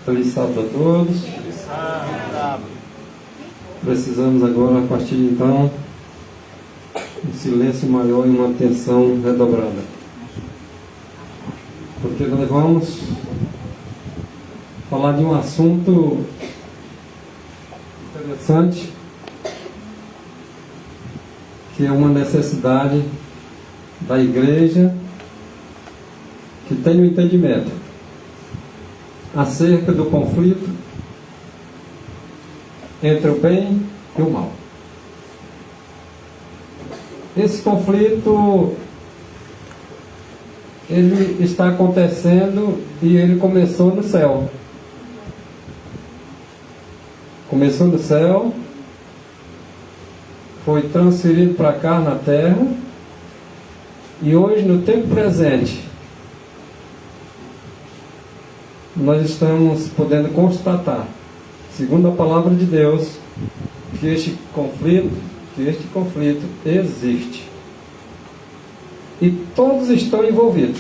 Feliz sábado a todos. Precisamos agora, a partir de então, um silêncio maior e uma atenção redobrada. Porque nós vamos falar de um assunto interessante, que é uma necessidade da igreja que tem um entendimento acerca do conflito entre o bem e o mal. Esse conflito, ele está acontecendo e ele começou no céu. Começou no céu, foi transferido para cá na terra, e hoje, no tempo presente, nós estamos podendo constatar, segundo a palavra de Deus, que este conflito existe. E todos estão envolvidos,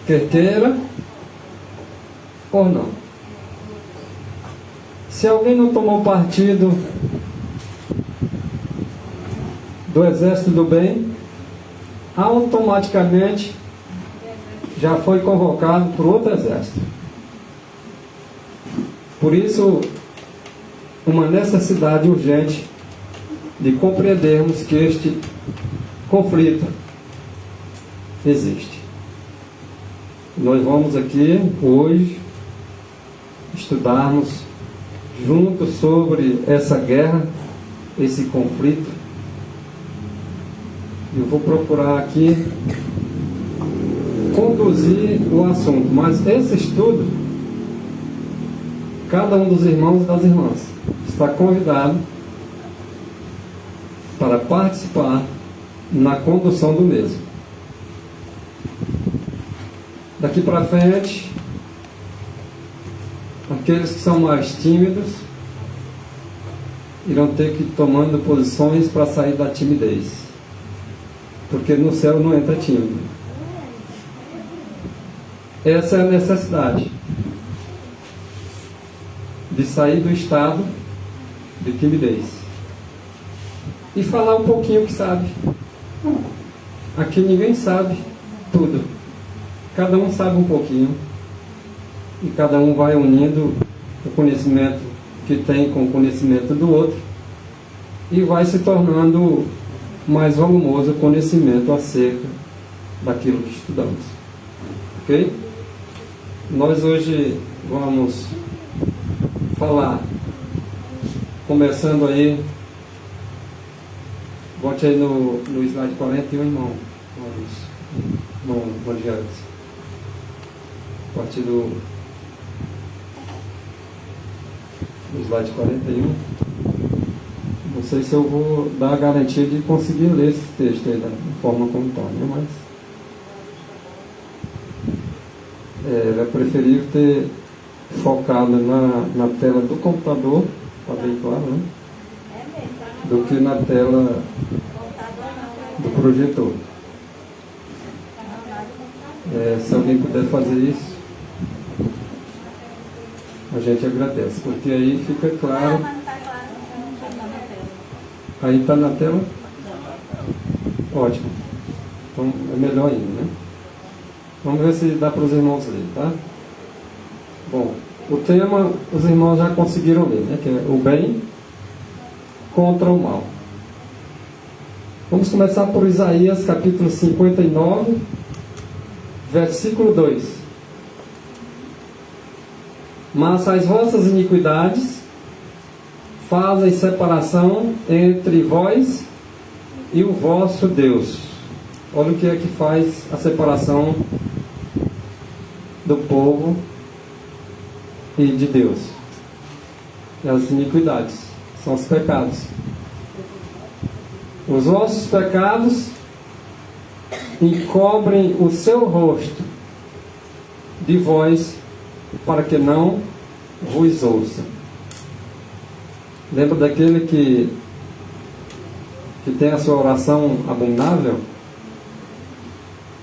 quer queira ou não. Se alguém não tomou partido do exército do bem, automaticamente já foi convocado por outro exército. Por isso, uma necessidade urgente de compreendermos que este conflito existe. Nós vamos aqui hoje estudarmos juntos sobre essa guerra, esse conflito. Eu vou procurar aqui conduzir o assunto, mas esse estudo, cada um dos irmãos e das irmãs está convidado para participar na condução do mesmo. Daqui para frente, aqueles que são mais tímidos irão ter que ir tomando posições para sair da timidez, porque no céu não entra tímido. Essa é a necessidade de sair do estado de timidez e falar um pouquinho o que sabe. Aqui ninguém sabe tudo, cada um sabe um pouquinho, e cada um vai unindo o conhecimento que tem com o conhecimento do outro, e vai se tornando mais volumoso o conhecimento acerca daquilo que estudamos. Ok? Nós hoje vamos falar, começando aí, bote aí no slide 41, irmão Rogério, a partir do slide 41. Não sei se eu vou dar a garantia de conseguir ler esse texto aí da forma como está, né? Mas é preferível ter focado na tela do computador, está bem claro, né? Do que na tela do projetor. Se alguém puder fazer isso, a gente agradece, porque aí fica claro. Aí está na tela? Ótimo. Então é melhor ainda, né? Vamos ver se dá para os irmãos ler, tá? Bom, o tema os irmãos já conseguiram ler, né? Que é o bem contra o mal. Vamos começar por Isaías capítulo 59, versículo 2. Mas as vossas iniquidades fazem separação entre vós e o vosso Deus. Olha o que é que faz a separação do povo e de Deus. E as iniquidades são os pecados. Os vossos pecados encobrem o seu rosto de vós, para que não vos ouça. Lembra daquele que tem a sua oração abominável?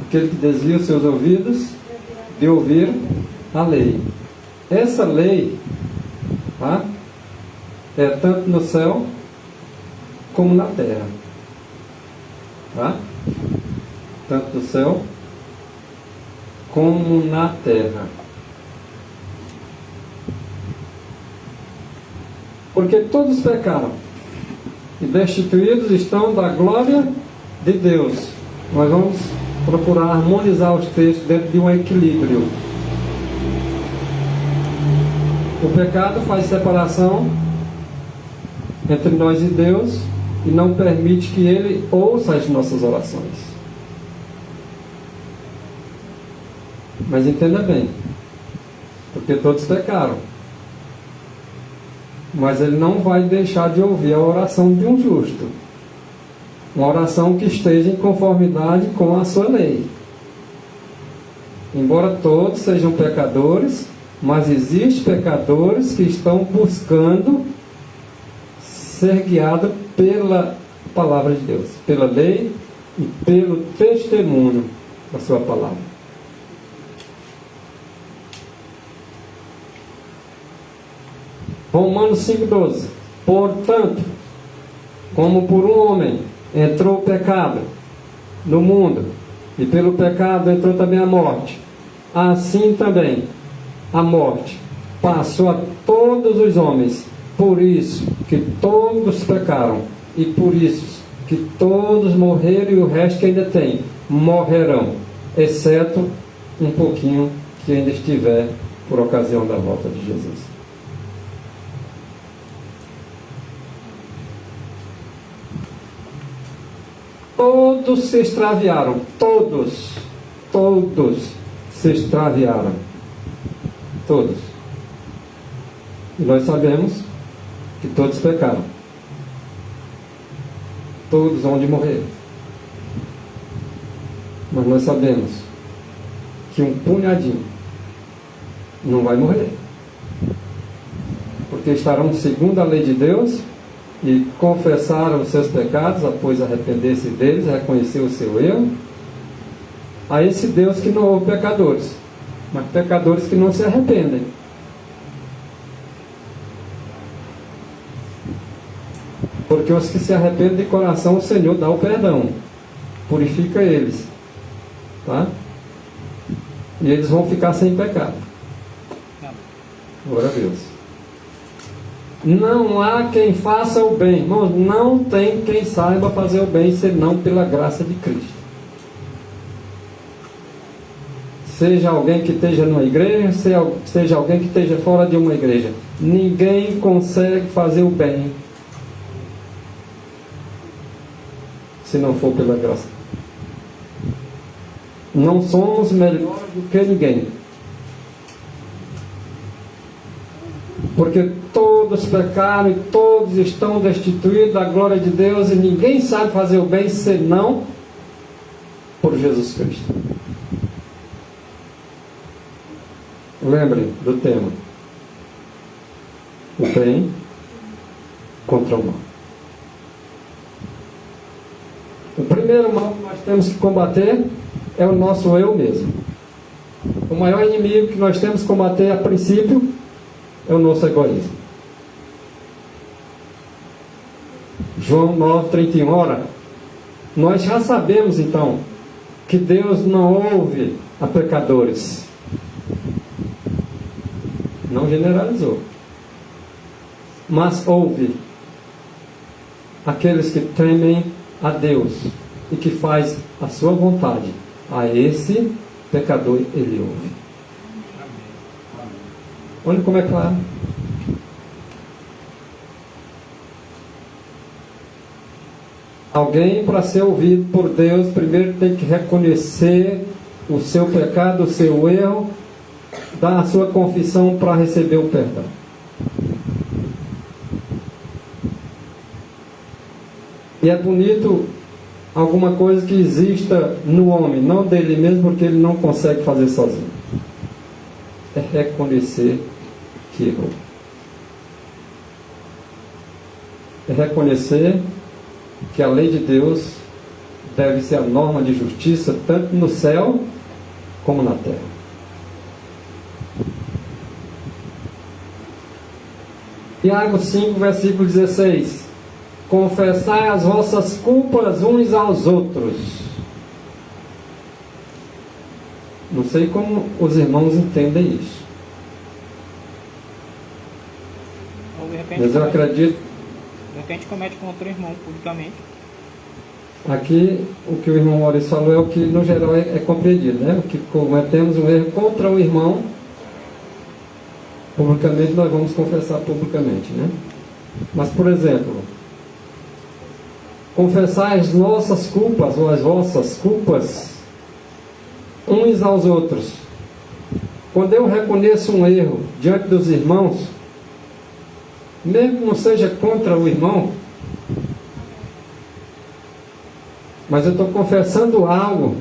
Aquele que desvia os seus ouvidos de ouvir a lei. essa lei, tá, é tanto no céu como na terra. Tá? Tanto no céu como na terra. Porque todos pecaram e destituídos estão da glória de Deus. Nós vamos procurar harmonizar os textos dentro de um equilíbrio. O pecado faz separação entre nós e Deus e não permite que Ele ouça as nossas orações. Mas entenda bem, porque todos pecaram, mas Ele não vai deixar de ouvir a oração de um justo, uma oração que esteja em conformidade com a sua lei. Embora todos sejam pecadores, mas existem pecadores que estão buscando ser guiados pela palavra de Deus, pela lei e pelo testemunho da sua palavra. Romanos 5,12. Portanto, como por um homem entrou o pecado no mundo, e pelo pecado entrou também a morte, assim também a morte passou a todos os homens, por isso que todos pecaram, e por isso que todos morreram, e o resto que ainda tem, morrerão, exceto um pouquinho que ainda estiver por ocasião da volta de Jesus. Todos se extraviaram, todos se extraviaram, todos. E nós sabemos que todos pecaram, todos vão de morrer. Mas nós sabemos que um punhadinho não vai morrer, porque estarão segundo a lei de Deus e confessaram os seus pecados, após arrepender-se deles, reconhecer o seu erro. A esse Deus que não ouve pecadores, mas pecadores que não se arrependem. Porque os que se arrependem de coração, o Senhor dá o perdão, purifica eles, tá? E eles vão ficar sem pecado. Glória a Deus. Não há quem faça o bem, irmãos, não tem quem saiba fazer o bem senão pela graça de Cristo. Seja alguém que esteja numa igreja, seja alguém que esteja fora de uma igreja, ninguém consegue fazer o bem se não for pela graça. Não somos melhores do que ninguém, porque todos pecaram e todos estão destituídos da glória de Deus, e ninguém sabe fazer o bem senão por Jesus Cristo. Lembrem do tema: o bem contra o mal. O primeiro mal que nós temos que combater é o nosso eu mesmo. O maior inimigo que nós temos que combater a princípio é o nosso egoísmo. João 9,31. Ora, nós já sabemos então que Deus não ouve a pecadores. Não generalizou, mas ouve aqueles que temem a Deus e que faz a sua vontade. A esse pecador ele ouve. Olha como é claro. Alguém, para ser ouvido por Deus, primeiro tem que reconhecer o seu pecado, o seu erro, dar a sua confissão para receber o perdão. E é bonito alguma coisa que exista no homem, não dele mesmo, porque ele não consegue fazer sozinho. É reconhecer que errou. É reconhecer que a lei de Deus deve ser a norma de justiça tanto no céu como na terra. Tiago 5, versículo 16. Confessai as vossas culpas uns aos outros. Não sei como os irmãos entendem isso. Ou de repente, Mas eu acredito. De repente comete contra o irmão publicamente. Aqui, o que o irmão Maurício falou é o que no geral é compreendido, né? O que cometemos um erro contra o irmão, publicamente nós vamos confessar publicamente, né? Mas, por exemplo, confessar as nossas culpas ou as vossas culpas uns aos outros. Quando eu reconheço um erro diante dos irmãos, mesmo que não seja contra o irmão, mas eu estou confessando algo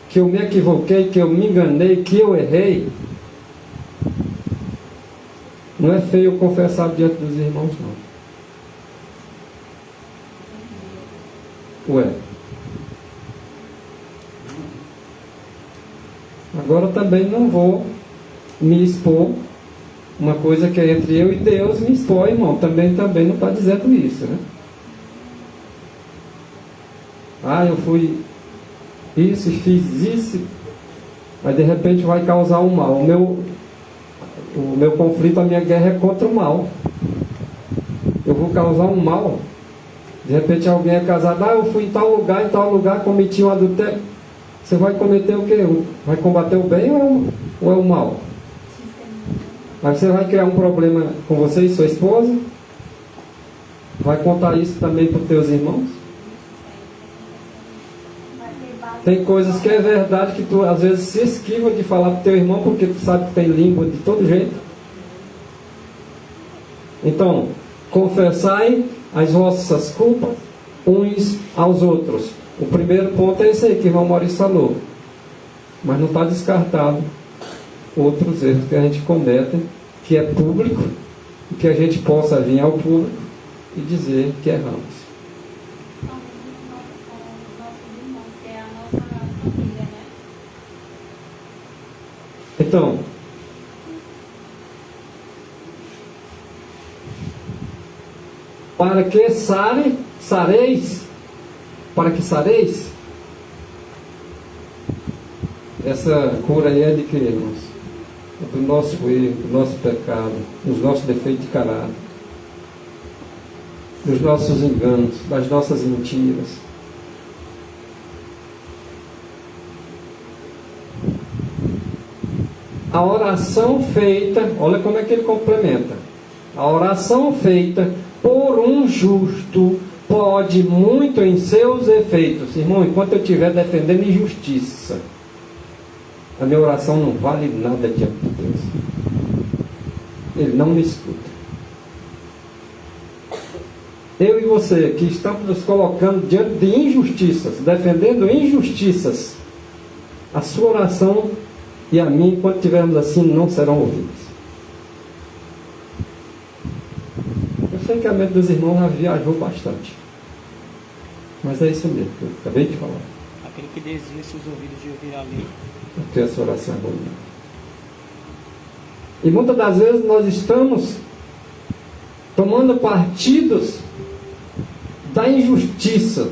que eu me equivoquei, que eu me enganei, que eu errei. Não é feio confessar diante dos irmãos, não. Ué. Agora também não vou me expor. Uma coisa que é entre eu e Deus, me expor, irmão. Também não está dizendo isso, né? Ah, eu fui isso, fiz isso, mas de repente vai causar um mal. O meu conflito, a minha guerra é contra o mal. Eu vou causar um mal. De repente alguém é casado, eu fui em tal lugar, cometi um adultério. Você vai cometer o quê? Vai combater o bem ou é o mal? Mas você vai criar um problema com você e sua esposa? Vai contar isso também para os teus irmãos? Tem coisas que é verdade que tu às vezes se esquiva de falar para o teu irmão porque tu sabe que tem língua de todo jeito. Então, confessai as vossas culpas uns aos outros. O primeiro ponto é esse aí que o irmão Maurício falou. Mas não está descartado outros erros que a gente comete, que é público, e que a gente possa vir ao público e dizer que erramos. Então, para que sareis, essa cura aí é de que, irmãos? É do nosso erro, do nosso pecado, dos nossos defeitos de caráter, dos nossos enganos, das nossas mentiras. A oração feita, olha como é que ele complementa. A oração feita por um justo pode muito em seus efeitos. Irmão, enquanto eu estiver defendendo injustiça, a minha oração não vale nada diante de Deus. Ele não me escuta. Eu e você que estamos nos colocando diante de injustiças, defendendo injustiças, a sua oração e a minha, enquanto estivermos assim, não serão ouvidas. Eu sei que a mente dos irmãos já viajou bastante. Mas é isso mesmo que eu acabei de falar. Aquele que desvia seus ouvidos de ouvir a lei. Porque essa oração é boa. E muitas das vezes nós estamos tomando partidos da injustiça.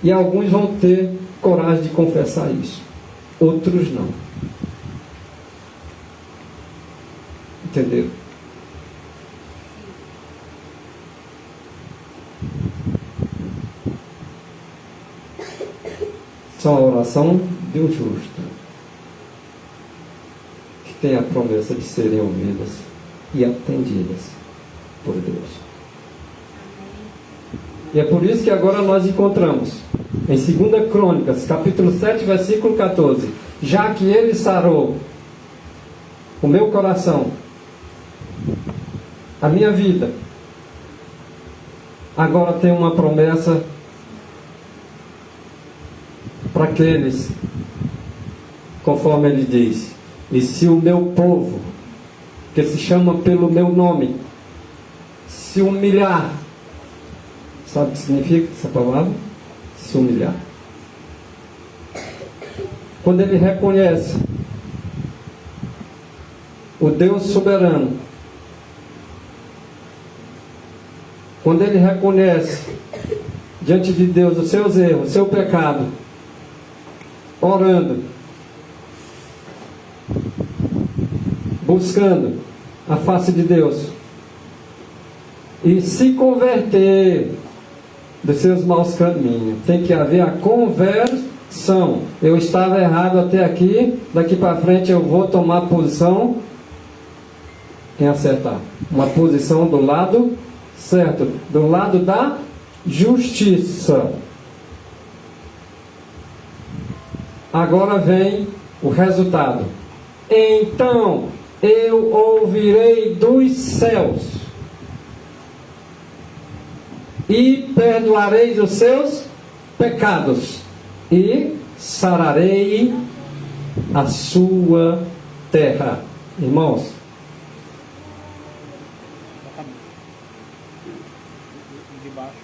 E alguns vão ter coragem de confessar isso. Outros não. Entendeu? São a oração de um justo, que tem a promessa de serem ouvidas e atendidas por Deus. E é por isso que agora nós encontramos em 2 Crônicas, capítulo 7, versículo 14: já que ele sarou o meu coração, a minha vida, agora tem uma promessa para aqueles, conforme ele diz: e se o meu povo, que se chama pelo meu nome, se humilhar. Sabe o que significa essa palavra? Se humilhar. Quando ele reconhece o Deus soberano, quando ele reconhece diante de Deus os seus erros, o seu pecado, orando, buscando a face de Deus e se converter dos seus maus caminhos, tem que haver a conversão. Eu estava errado até aqui, daqui para frente eu vou tomar posição em acertar, uma posição do lado certo, do lado da justiça. Agora vem o resultado. Então eu ouvirei dos céus e perdoarei os seus pecados e sararei a sua terra. Irmãos, De baixo.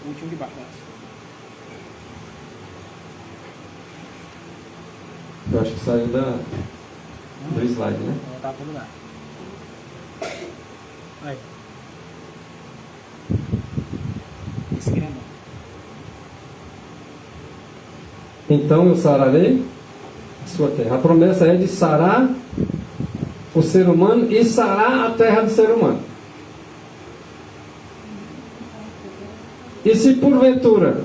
O último de baixo, né? eu acho que saiu do slide, né? Vou voltar para o lugar. Aí. Esse grandão. Então eu sararei a sua terra. A promessa é de sarar o ser humano e sarar a terra do ser humano. E se porventura,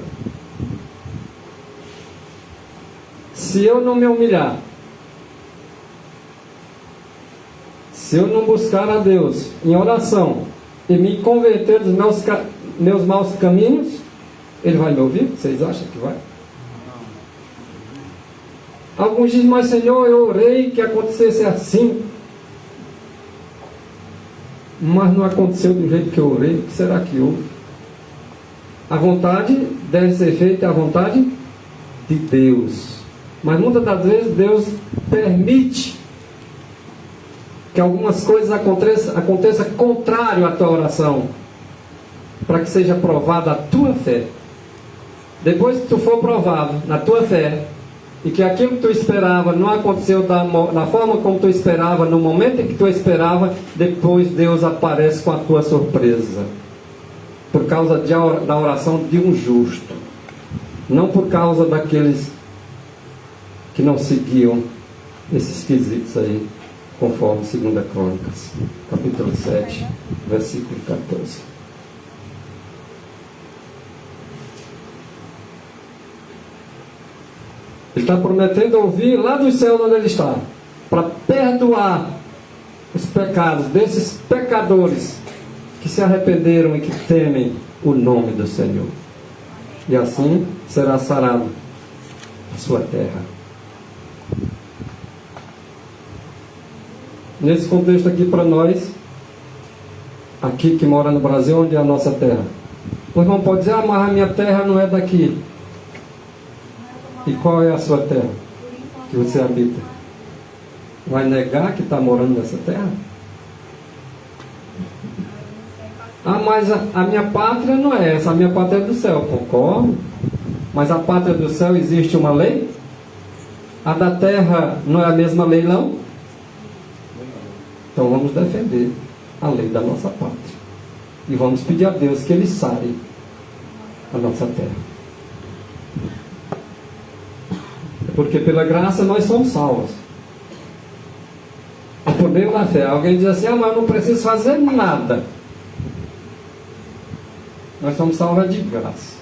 se eu não me humilhar, se eu não buscar a Deus em oração e me converter dos meus maus caminhos, Ele vai me ouvir? Vocês acham que vai? Alguns dizem, mas Senhor, eu orei que acontecesse assim, mas não aconteceu do jeito que eu orei. O que será que houve? A vontade deve ser feita à vontade de Deus. Mas muitas das vezes Deus permite que algumas coisas aconteçam contrário à tua oração, para que seja provada a tua fé. Depois que tu for provado na tua fé, e que aquilo que tu esperava não aconteceu da forma como tu esperava, no momento em que tu esperava, depois Deus aparece com a tua surpresa, por causa da oração de um justo, não por causa daqueles que não seguiam esses quesitos aí, conforme 2 Crônicas, capítulo 7, versículo 14. Ele está prometendo ouvir lá do céu onde ele está, para perdoar os pecados desses pecadores que se arrependeram e que temem o nome do Senhor. E assim será sarado a sua terra. Nesse contexto aqui para nós, aqui que mora no Brasil, onde é a nossa terra, o irmão pode dizer, mas a minha terra não é daqui. E qual é a sua terra que você habita? Vai negar que está morando nessa terra? Mas a minha pátria não é essa, a minha pátria é do céu, concordo. Mas a pátria do céu existe uma lei? A da terra não é a mesma lei, não? Então vamos defender a lei da nossa pátria. E vamos pedir a Deus que Ele sare a nossa terra. Porque pela graça nós somos salvos. É por meio da fé. Alguém diz assim, mas eu não preciso fazer nada. Nós somos salvos de graça.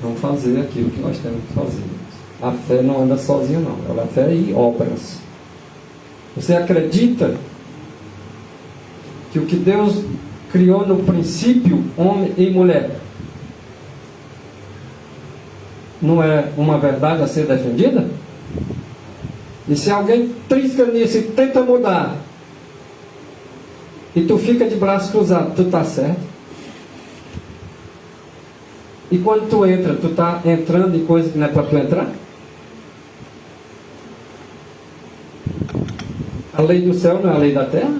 Vamos fazer aquilo que nós temos que fazer. A fé não anda sozinha, não. Ela é fé e obras. Você acredita que o que Deus criou no princípio, homem e mulher, não é uma verdade a ser defendida? E se alguém trisca nisso e tenta mudar, e tu fica de braço cruzado, tu está certo? E quando tu entra, tu está entrando em coisa que não é para tu entrar? A lei do céu não é a lei da terra?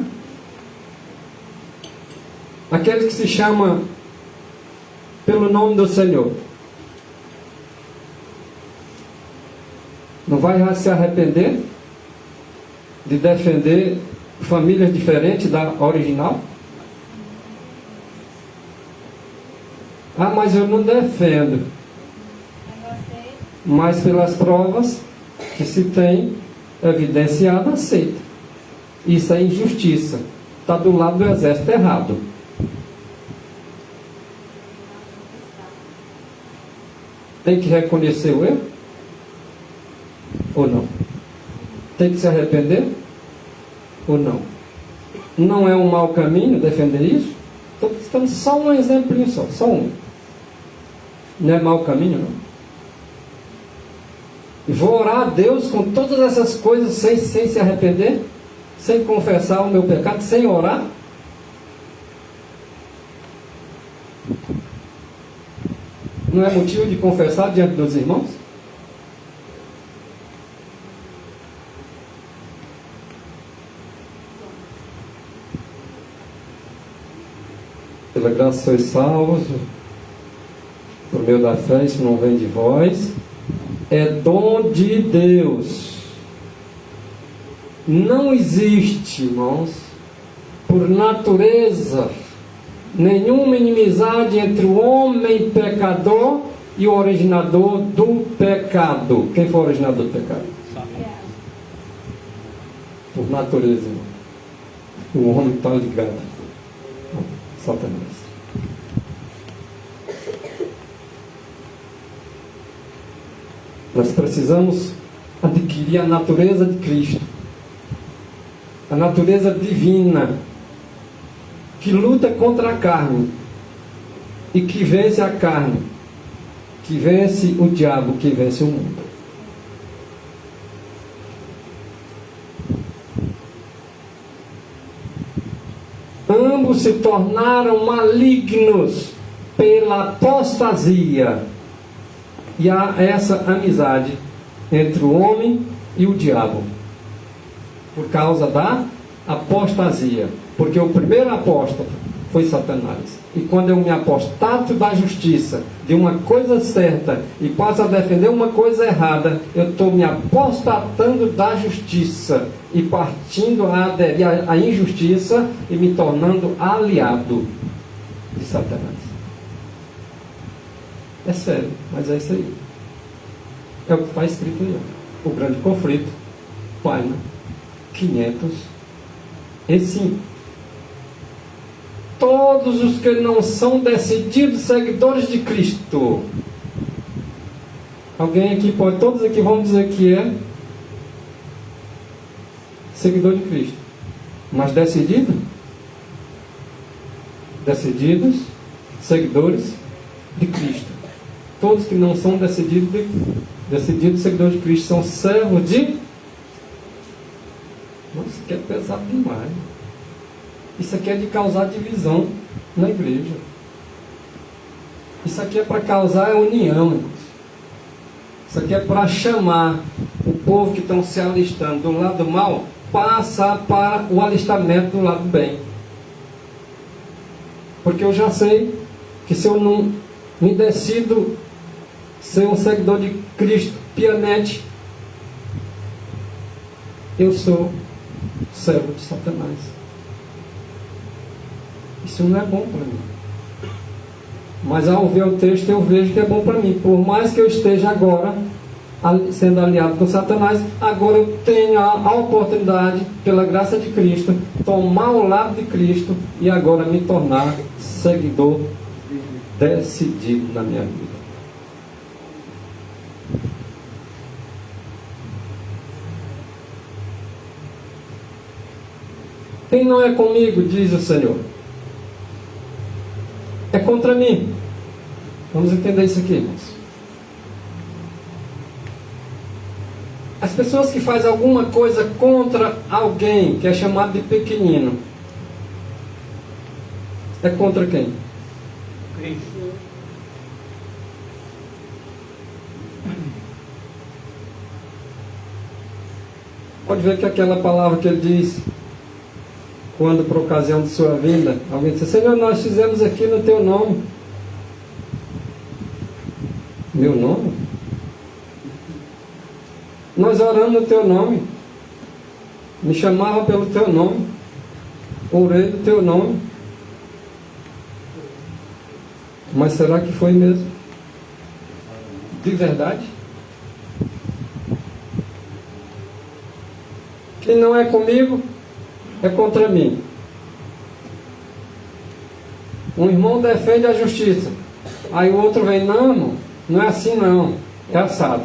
Aquele que se chama pelo nome do Senhor não vai se arrepender de defender famílias diferentes da original? Ah, mas eu não defendo. Mas pelas provas que se tem evidenciado, aceita. Isso é injustiça. Está do lado do exército errado. Tem que reconhecer o erro? Ou não? Tem que se arrepender? Ou não? Não é um mau caminho defender isso? Estou citando só um exemplo, só um. Não é mau caminho, não? Vou orar a Deus com todas essas coisas sem se arrepender? Sem confessar o meu pecado? Sem orar? Não é motivo de confessar diante dos irmãos? Pela graça sois salvos, por meio da fé, isso não vem de vós, é dom de Deus. Não existe, irmãos, por natureza, nenhuma inimizade entre o homem pecador e o originador do pecado. Quem foi o originador do pecado? Por natureza, irmão. O homem está ligado. Satanás. Nós precisamos adquirir a natureza de Cristo, a natureza divina, que luta contra a carne e que vence a carne, que vence o diabo, que vence o mundo. Ambos se tornaram malignos pela apostasia. E há essa amizade entre o homem e o diabo, por causa da apostasia. Porque o primeiro apóstolo foi Satanás. E quando eu me apostato da justiça, de uma coisa certa, e passo a defender uma coisa errada, eu estou me apostatando da justiça e partindo a aderir à injustiça e me tornando aliado de Satanás. É sério, mas é isso aí. É o que está escrito aí. O grande conflito, página 505. Todos os que não são decididos seguidores de Cristo. Alguém aqui pode, todos aqui vão dizer que é seguidor de Cristo. Mas decidido? Decididos, seguidores de Cristo. Todos que não são decididos seguidores de Cristo são servos de... Nossa, isso aqui é pesado demais. Isso aqui é de causar divisão na igreja. Isso aqui é para causar união, irmãos. Isso aqui é para chamar o povo que estão se alistando do lado mal, passar para o alistamento do lado bem. Porque eu já sei que se eu não me decido ser um seguidor de Cristo piamente, eu sou servo de Satanás. Isso não é bom para mim. Mas ao ver o texto eu vejo que é bom para mim. Por mais que eu esteja agora sendo aliado com Satanás, agora eu tenho a oportunidade, pela graça de Cristo, tomar o lado de Cristo e agora me tornar seguidor decidido na minha vida. Quem não é comigo, diz o Senhor, é contra mim. Vamos entender isso aqui, irmãos. As pessoas que fazem alguma coisa contra alguém que é chamado de pequenino, é contra quem? Cristo. Pode ver que aquela palavra que ele diz, quando por ocasião de sua vinda, alguém disse: Senhor, nós fizemos aqui no teu nome. Meu nome? Nós oramos no teu nome. Me chamavam pelo teu nome. orei do teu nome. Mas será que foi mesmo? De verdade? Quem não é comigo, é contra mim. Um irmão defende a justiça. Aí o outro vem, não, irmão, não é assim não, é assado.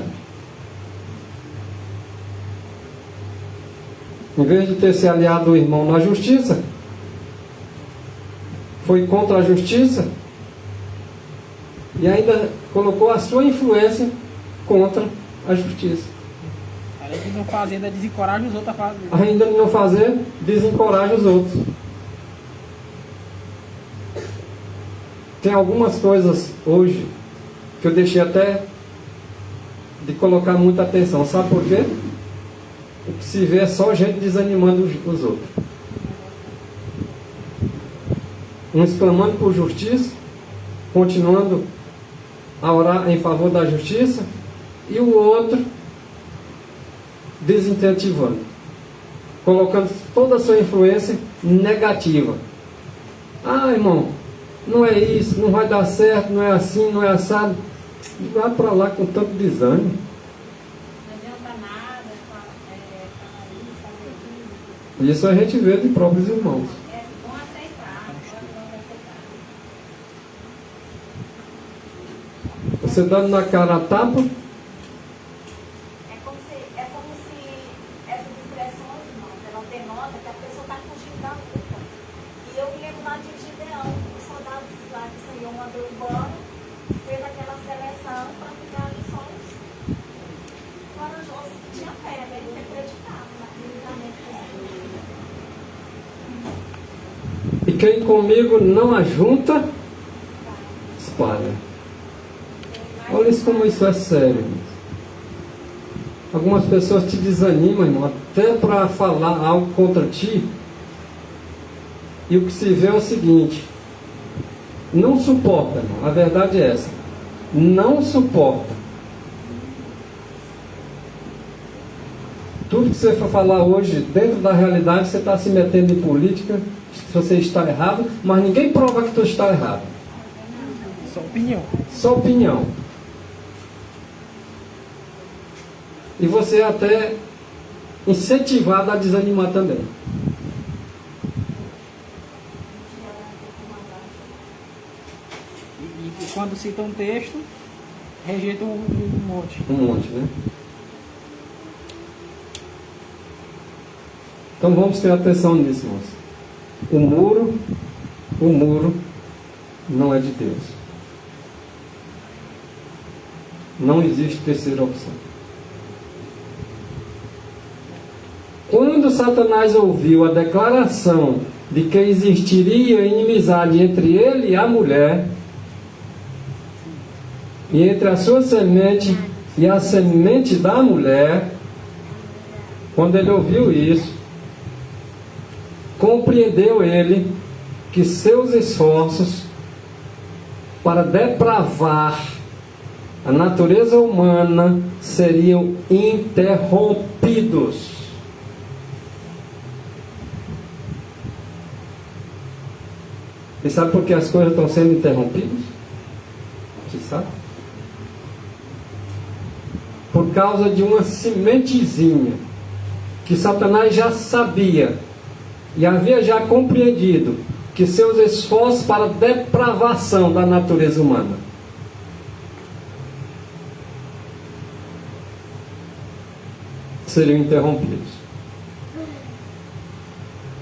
Em vez de ter se aliado o irmão na justiça, foi contra a justiça e ainda colocou a sua influência contra a justiça. Além de não fazer, ainda desencoraja os outros a fazer. Ainda de não fazer, desencoraja os outros. Tem algumas coisas hoje que eu deixei até de colocar muita atenção. Sabe por quê? O que se vê é só gente desanimando os outros. Uns clamando por justiça, continuando a orar em favor da justiça, e o outro desincentivando, colocando toda a sua influência negativa. Ah, irmão, não é isso, não vai dar certo, não é assim, não é assado. Vai para lá com tanto desânimo. Não adianta nada, fazer isso. Isso a gente vê de próprios irmãos. É bom aceitar, vamos aceitar. Você dando na cara a tapa, É como se essas expressões, irmãos, ela denota que a pessoa está fugindo da luta. E eu me lembro lá de Gideão, os soldados lá que o Senhor mandou embora, fez aquela seleção para ficar lições corajosos que tinha fé, né? Ele acreditava naquele livramento do Senhor. e quem comigo não ajunta, espalha. Olha isso como isso é sério. Algumas pessoas te desanimam, irmão, até para falar algo contra ti. E o que se vê é o seguinte: não suporta, irmão. A verdade é essa. Não suporta. Tudo que você for falar hoje, dentro da realidade, você está se metendo em política, você está errado, mas ninguém prova que tu está errado. Só opinião. Só opinião. E você é até incentivado a desanimar também. E quando cita um texto, rejeita um monte. Um monte, né? Então vamos ter atenção nisso, moço. O muro não é de Deus. Não existe terceira opção. Quando Satanás ouviu a declaração de que existiria inimizade entre ele e a mulher, e entre a sua semente e a semente da mulher, quando ele ouviu isso, compreendeu ele que seus esforços para depravar a natureza humana seriam interrompidos. E sabe por que as coisas estão sendo interrompidas? Você sabe? Por causa de uma sementezinha que Satanás já sabia e havia já compreendido que seus esforços para a depravação da natureza humana seriam interrompidos.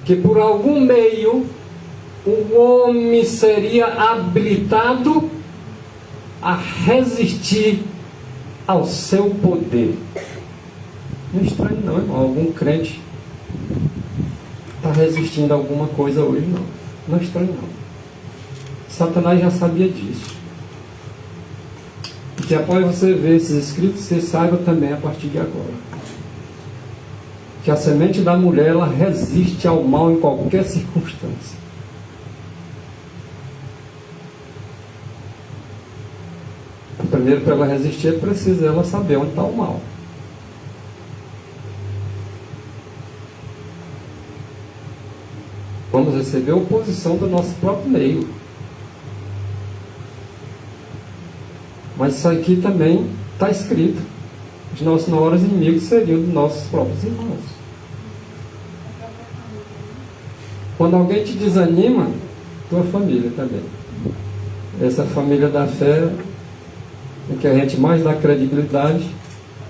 Que por algum meio o homem seria habilitado a resistir ao seu poder. Não é estranho não, irmão. Algum crente está resistindo a alguma coisa hoje, não. Não é estranho não. Satanás já sabia disso. E que após você ver esses escritos, você saiba também a partir de agora que a semente da mulher, ela resiste ao mal em qualquer circunstância. Primeiro, para ela resistir, é preciso ela saber onde está o mal. Vamos receber oposição do nosso próprio meio. Mas isso aqui também está escrito. Os nossos maiores inimigos seriam dos nossos próprios irmãos. Quando alguém te desanima, tua família também. Essa família da fé é que a gente mais dá credibilidade,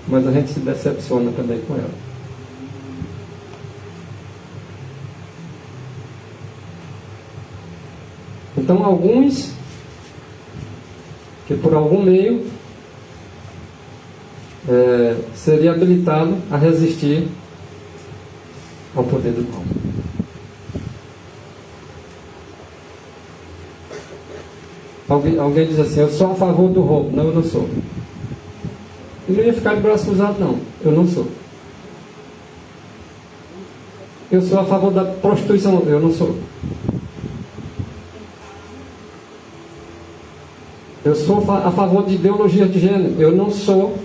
mas a gente se decepciona também com ela. Então alguns que por algum meio seria habilitado a resistir ao poder do mal. Alguém diz assim: eu sou a favor do roubo. Não, eu não sou. Eu não ia ficar de braço cruzado, não. Eu não sou. Eu sou a favor da prostituição. Eu não sou. Eu sou a favor de ideologia de gênero. Eu não sou.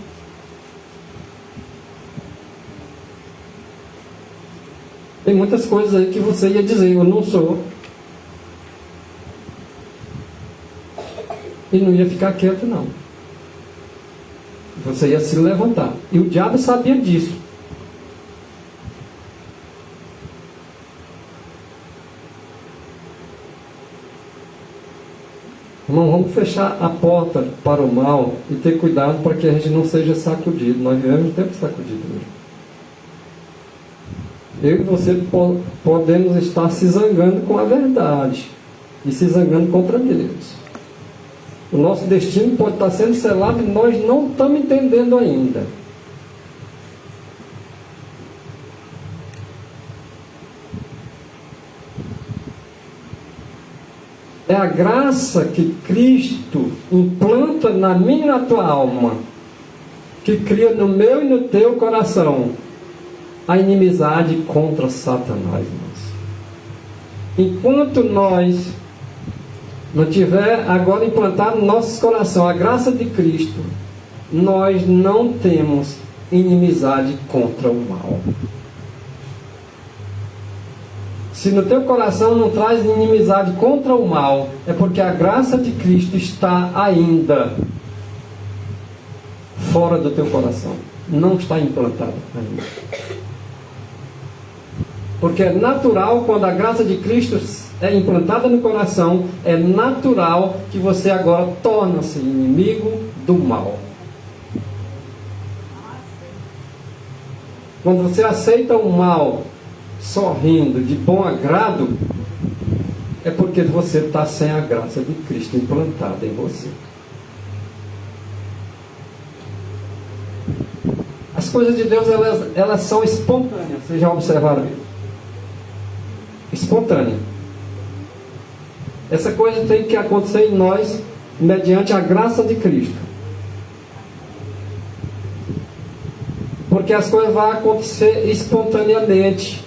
Tem muitas coisas aí que você ia dizer: eu não sou. E não ia ficar quieto, não. Você ia se levantar. E o diabo sabia disso. Irmão, vamos fechar a porta para o mal e ter cuidado para que a gente não seja sacudido. Nós vivemos um tempo sacudido mesmo. Eu e você podemos estar se zangando com a verdade e se zangando contra Deus. O nosso destino pode estar sendo selado e nós não estamos entendendo ainda. É a graça que Cristo implanta na minha e na tua alma, que cria no meu e no teu coração a inimizade contra Satanás. Enquanto nós não tiver agora implantado no nosso coração a graça de Cristo, nós não temos inimizade contra o mal. Se no teu coração não traz inimizade contra o mal, é porque a graça de Cristo está ainda fora do teu coração. Não está implantada ainda. Porque é natural, quando a graça de Cristo é implantada no coração, é natural que você agora torna-se inimigo do mal. Quando você aceita o mal sorrindo, de bom agrado, é porque você está sem a graça de Cristo implantada em você. As coisas de Deus, elas são espontâneas. Vocês já observaram isso? Espontânea. Essa coisa tem que acontecer em nós mediante a graça de Cristo. Porque as coisas vão acontecer espontaneamente.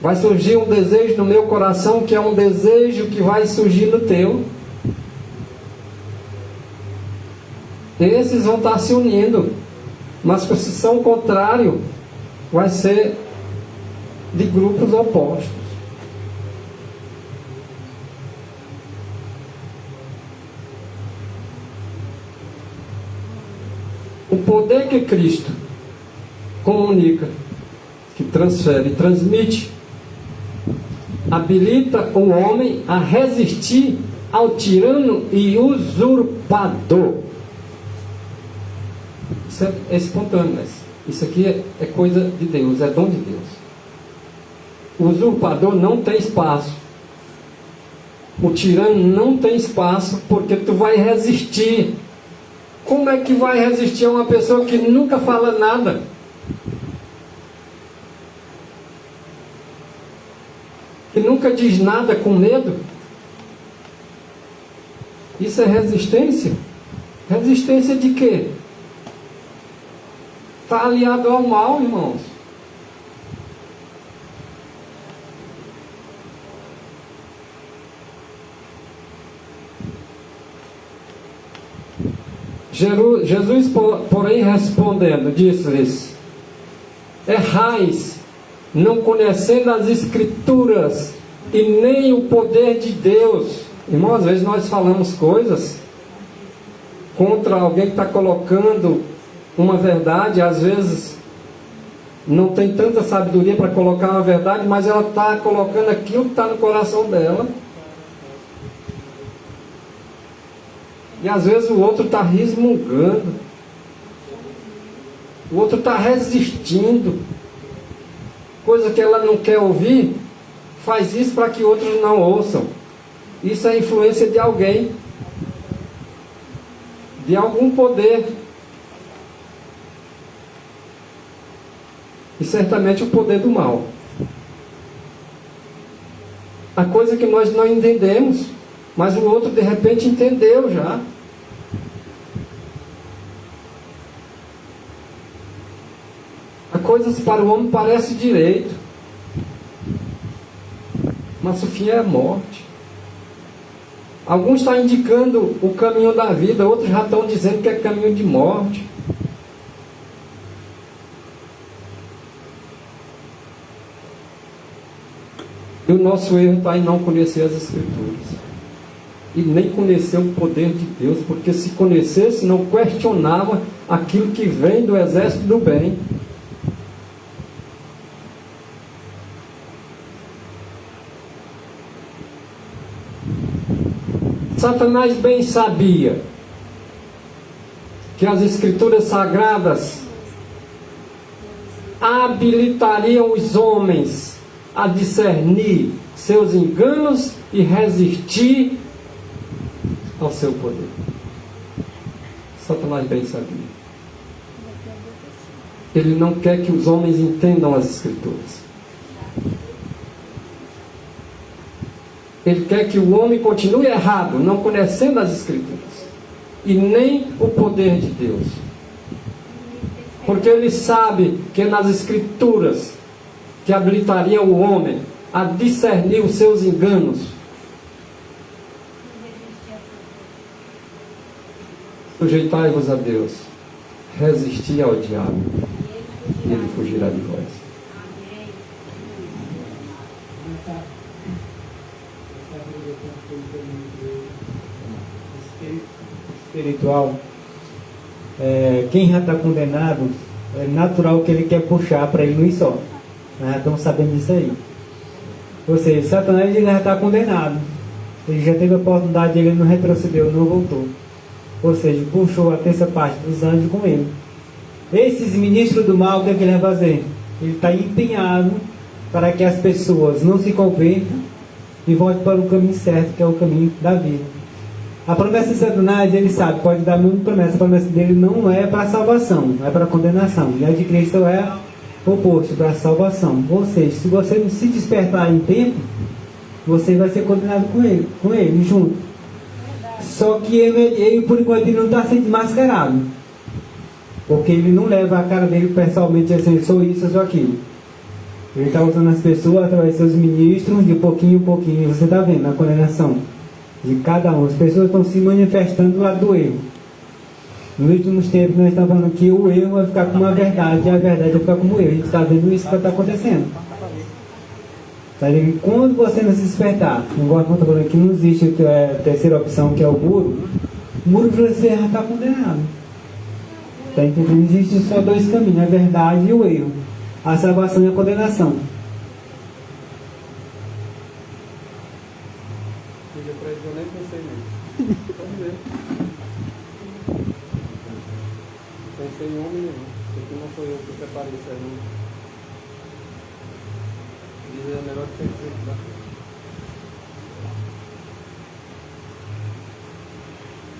Vai surgir um desejo no meu coração, que é um desejo que vai surgir no teu. Esses vão estar se unindo. Mas se são contrários, vai ser de grupos opostos. O poder que Cristo comunica, que transfere e transmite, habilita o homem a resistir ao tirano e usurpador. Isso é espontâneo, mas isso aqui é coisa de Deus, é dom de Deus. O usurpador não tem espaço. O tirano não tem espaço, porque tu vai resistir. Como é que vai resistir a uma pessoa que nunca fala nada? Que nunca diz nada com medo? Isso é resistência? Resistência de quê? Está aliado ao mal, irmãos. Jesus, porém, respondendo, disse-lhes: errais não conhecendo as Escrituras e nem o poder de Deus. Irmão, às vezes nós falamos coisas contra alguém que está colocando uma verdade, às vezes não tem tanta sabedoria para colocar uma verdade, mas ela está colocando aquilo que está no coração dela. E às vezes o outro está resmungando, o outro está resistindo, coisa que ela não quer ouvir, faz isso para que outros não ouçam. Isso é influência de alguém, de algum poder. E certamente o poder do mal. A coisa que nós não entendemos, mas o outro de repente entendeu já. Há coisas para o homem parece direito, mas o fim é a morte. Alguns estão indicando o caminho da vida, outros já estão dizendo que é caminho de morte. E o nosso erro está em não conhecer as Escrituras. E nem conhecer o poder de Deus, porque se conhecesse, não questionava aquilo que vem do exército do bem. Satanás bem sabia que as Escrituras Sagradas habilitariam os homens a discernir seus enganos e resistir ao seu poder. Satanás bem sabia. Ele não quer que os homens entendam as Escrituras. Ele quer que o homem continue errado, não conhecendo as Escrituras e nem o poder de Deus. Porque ele sabe que é nas Escrituras que habilitaria o homem a discernir os seus enganos. Sujeitai-vos a Deus, resisti ao diabo, e ele fugirá de vós. Espiritual, quem já está condenado, é natural que ele quer puxar para ele não ir só. Nós já estamos sabendo disso aí. Ou seja, Satanás ele já está condenado. Ele já teve a oportunidade, ele não retrocedeu, não voltou. Ou seja, puxou a terça parte dos anjos com ele. Esses ministros do mal, o que é que ele vai fazer? Ele está empenhado para que as pessoas não se convertam e voltem para o caminho certo, que é o caminho da vida. A promessa de Satanás, ele sabe, pode dar muita promessa. A promessa dele não é para a salvação, é para a condenação. E a de Cristo é oposto, para a salvação. Ou seja, se você não se despertar em tempo, você vai ser condenado com ele junto. Só que ele por enquanto, ele não está sendo mascarado. Porque ele não leva a cara dele pessoalmente assim, sou isso, sou aquilo. Ele está usando as pessoas através de seus ministros, de pouquinho em pouquinho. Você está vendo a condenação de cada um. As pessoas estão se manifestando do lado do erro. Nos últimos tempos nós estamos falando que o erro vai ficar como a verdade e a verdade vai ficar como o erro. A gente está vendo isso que está acontecendo. Tá vendo? Quando você não se despertar, igual eu estou falando que não existe a terceira opção, que é o muro você já está condenado. Tá entendendo? Existem só dois caminhos, a verdade e o erro. A salvação e a condenação. Eu nem pensei nisso. Vamos ver. Pensei em homem nenhum, porque não foi eu que preparei isso aí. Dizer é melhor que dizer que dá.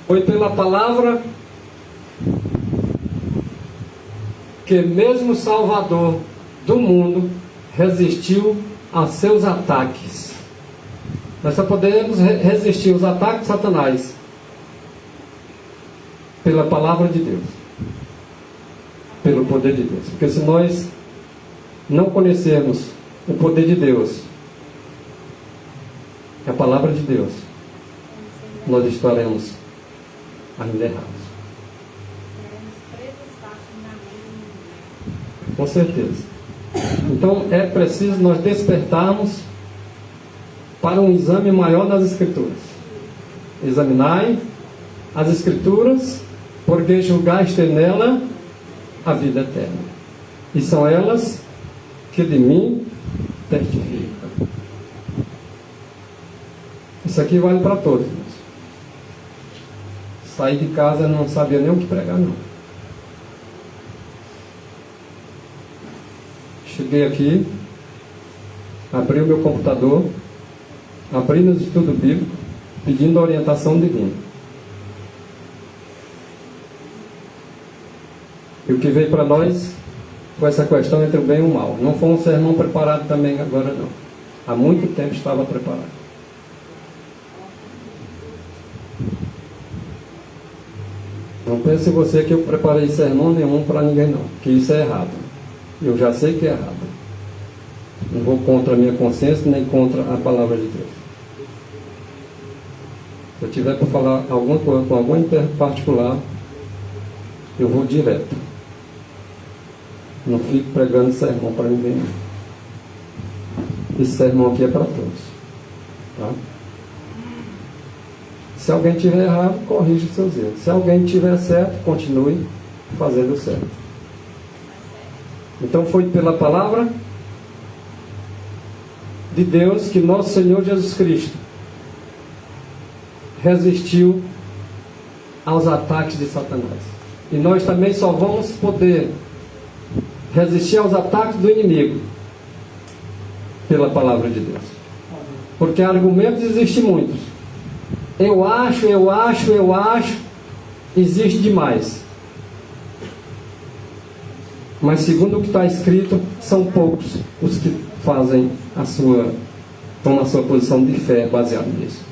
Foi pela palavra que mesmo o Salvador do mundo resistiu a seus ataques. Nós só podemos resistir aos ataques de Satanás pela palavra de Deus, pelo poder de Deus. Porque se nós não conhecermos o poder de Deus, a palavra de Deus, nós estaremos ainda errados. Com certeza. Então é preciso nós despertarmos para um exame maior nas Escrituras. Examinai as Escrituras, porque julgaste nela a vida eterna. E são elas que de mim testificam. Isso aqui vale para todos. Saí de casa, não sabia nem o que pregar, não. Cheguei aqui, abri o meu computador, abri no estudo bíblico, pedindo orientação divina. E o que veio para nós foi essa questão entre o bem e o mal. Não foi um sermão preparado também agora, não. Há muito tempo estava preparado. Não pense você que eu preparei sermão nenhum para ninguém, não. Que isso é errado. Eu já sei que é errado. Não vou contra a minha consciência, nem contra a palavra de Deus. Se eu tiver para falar alguma coisa com algum particular, eu vou direto. Não fico pregando sermão para ninguém, não. Esse sermão aqui é para todos. Tá? Se alguém tiver errado, corrija os seus erros. Se alguém tiver certo, continue fazendo certo. Então foi pela palavra de Deus que nosso Senhor Jesus Cristo resistiu aos ataques de Satanás. E nós também só vamos poder resistir aos ataques do inimigo pela palavra de Deus. Porque argumentos existem muitos. Eu acho, existe demais. Mas segundo o que está escrito, são poucos os que fazem estão na sua posição de fé baseado nisso.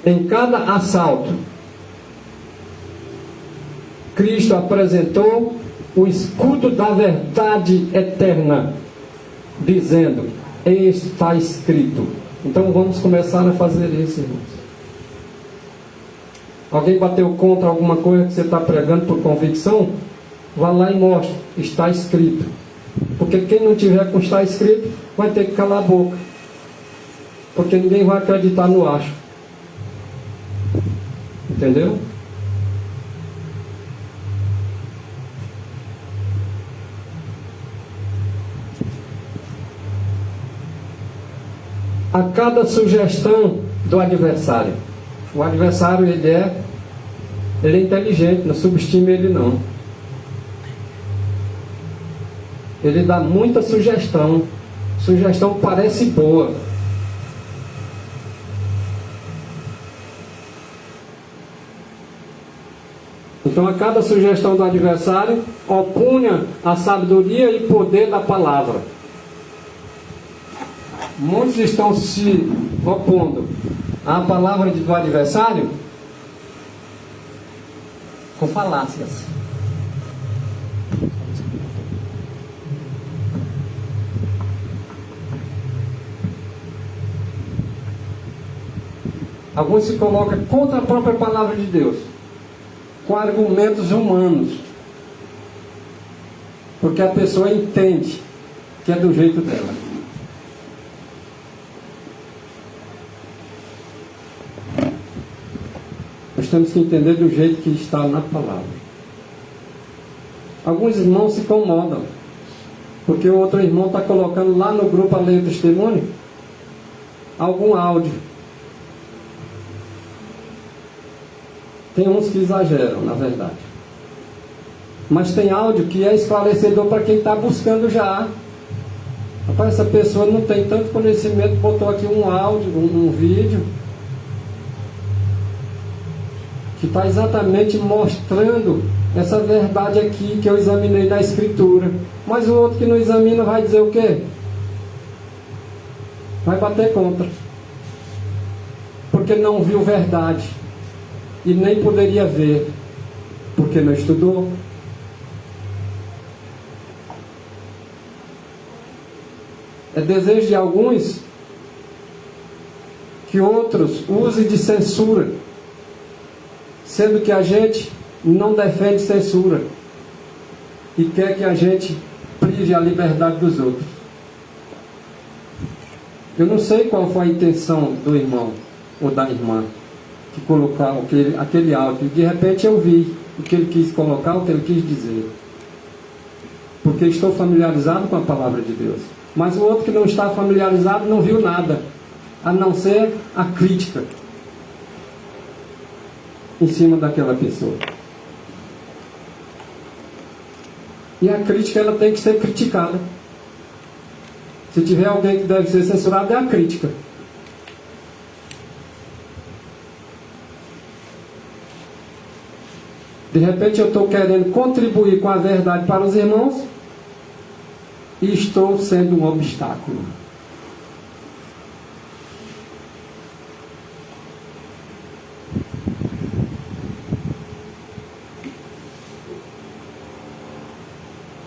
Em cada assalto, Cristo apresentou o escudo da verdade eterna, dizendo: está escrito. Então vamos começar a fazer isso, irmãos. Alguém bateu contra alguma coisa que você está pregando por convicção? Vá lá e mostre: está escrito. Porque quem não tiver com está escrito vai ter que calar a boca, porque ninguém vai acreditar no acho. Entendeu? A cada sugestão do adversário, o adversário ele é inteligente, não subestime ele não. Ele dá muita sugestão. Sugestão parece boa. Então a cada sugestão do adversário opunha a sabedoria e poder da palavra. Muitos estão se opondo à palavra do adversário com falácias. Alguns se colocam contra a própria palavra de Deus, com argumentos humanos, porque a pessoa entende que é do jeito dela. Nós temos que entender do jeito que está na palavra. Alguns irmãos se incomodam, porque o outro irmão está colocando lá no grupo A Lei do Testemunho algum áudio. Tem uns que exageram, na verdade. Mas tem áudio que é esclarecedor para quem está buscando já. Rapaz, essa pessoa não tem tanto conhecimento, botou aqui um áudio, um vídeo, que está exatamente mostrando essa verdade aqui que eu examinei na Escritura. Mas o outro que não examina vai dizer o quê? Vai bater contra. Porque não viu verdade. E nem poderia ver, porque não estudou. É desejo de alguns que outros usem de censura, sendo que a gente não defende censura e quer que a gente prive a liberdade dos outros. Eu não sei qual foi a intenção do irmão ou da irmã que colocou aquele áudio. De repente eu vi o que ele quis colocar, o que ele quis dizer. Porque estou familiarizado com a palavra de Deus. Mas o outro que não está familiarizado não viu nada, a não ser a crítica em cima daquela pessoa. E a crítica, ela tem que ser criticada. Se tiver alguém que deve ser censurado, é a crítica. De repente eu estou querendo contribuir com a verdade para os irmãos e estou sendo um obstáculo.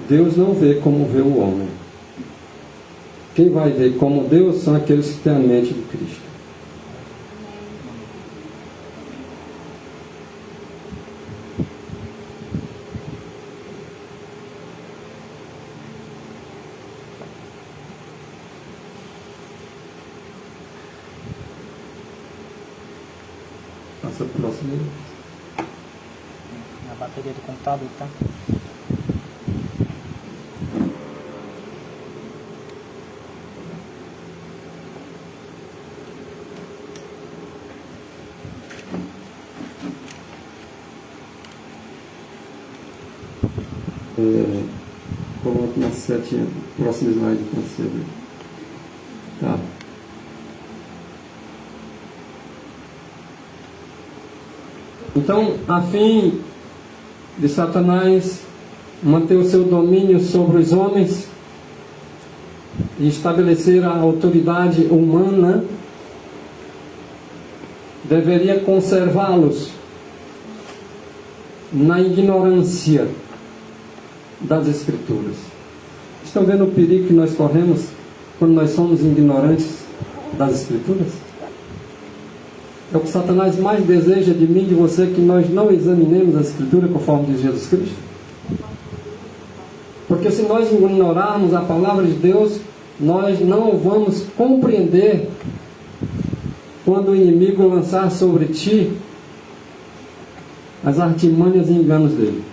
Deus não vê como vê o homem. Quem vai ver como Deus são aqueles que têm a mente de Cristo. Passa o próximo. Na bateria do computador, tá? Coloque uma setinha, próximo slide, quando você ver. Tá. Então, a fim de Satanás manter o seu domínio sobre os homens e estabelecer a autoridade humana, deveria conservá-los na ignorância das Escrituras. Estão vendo o perigo que nós corremos quando nós somos ignorantes das Escrituras? É o que Satanás mais deseja de mim e de você, que nós não examinemos a Escritura conforme diz Jesus Cristo. Porque se nós ignorarmos a palavra de Deus, nós não vamos compreender quando o inimigo lançar sobre ti as artimanhas e enganos dele.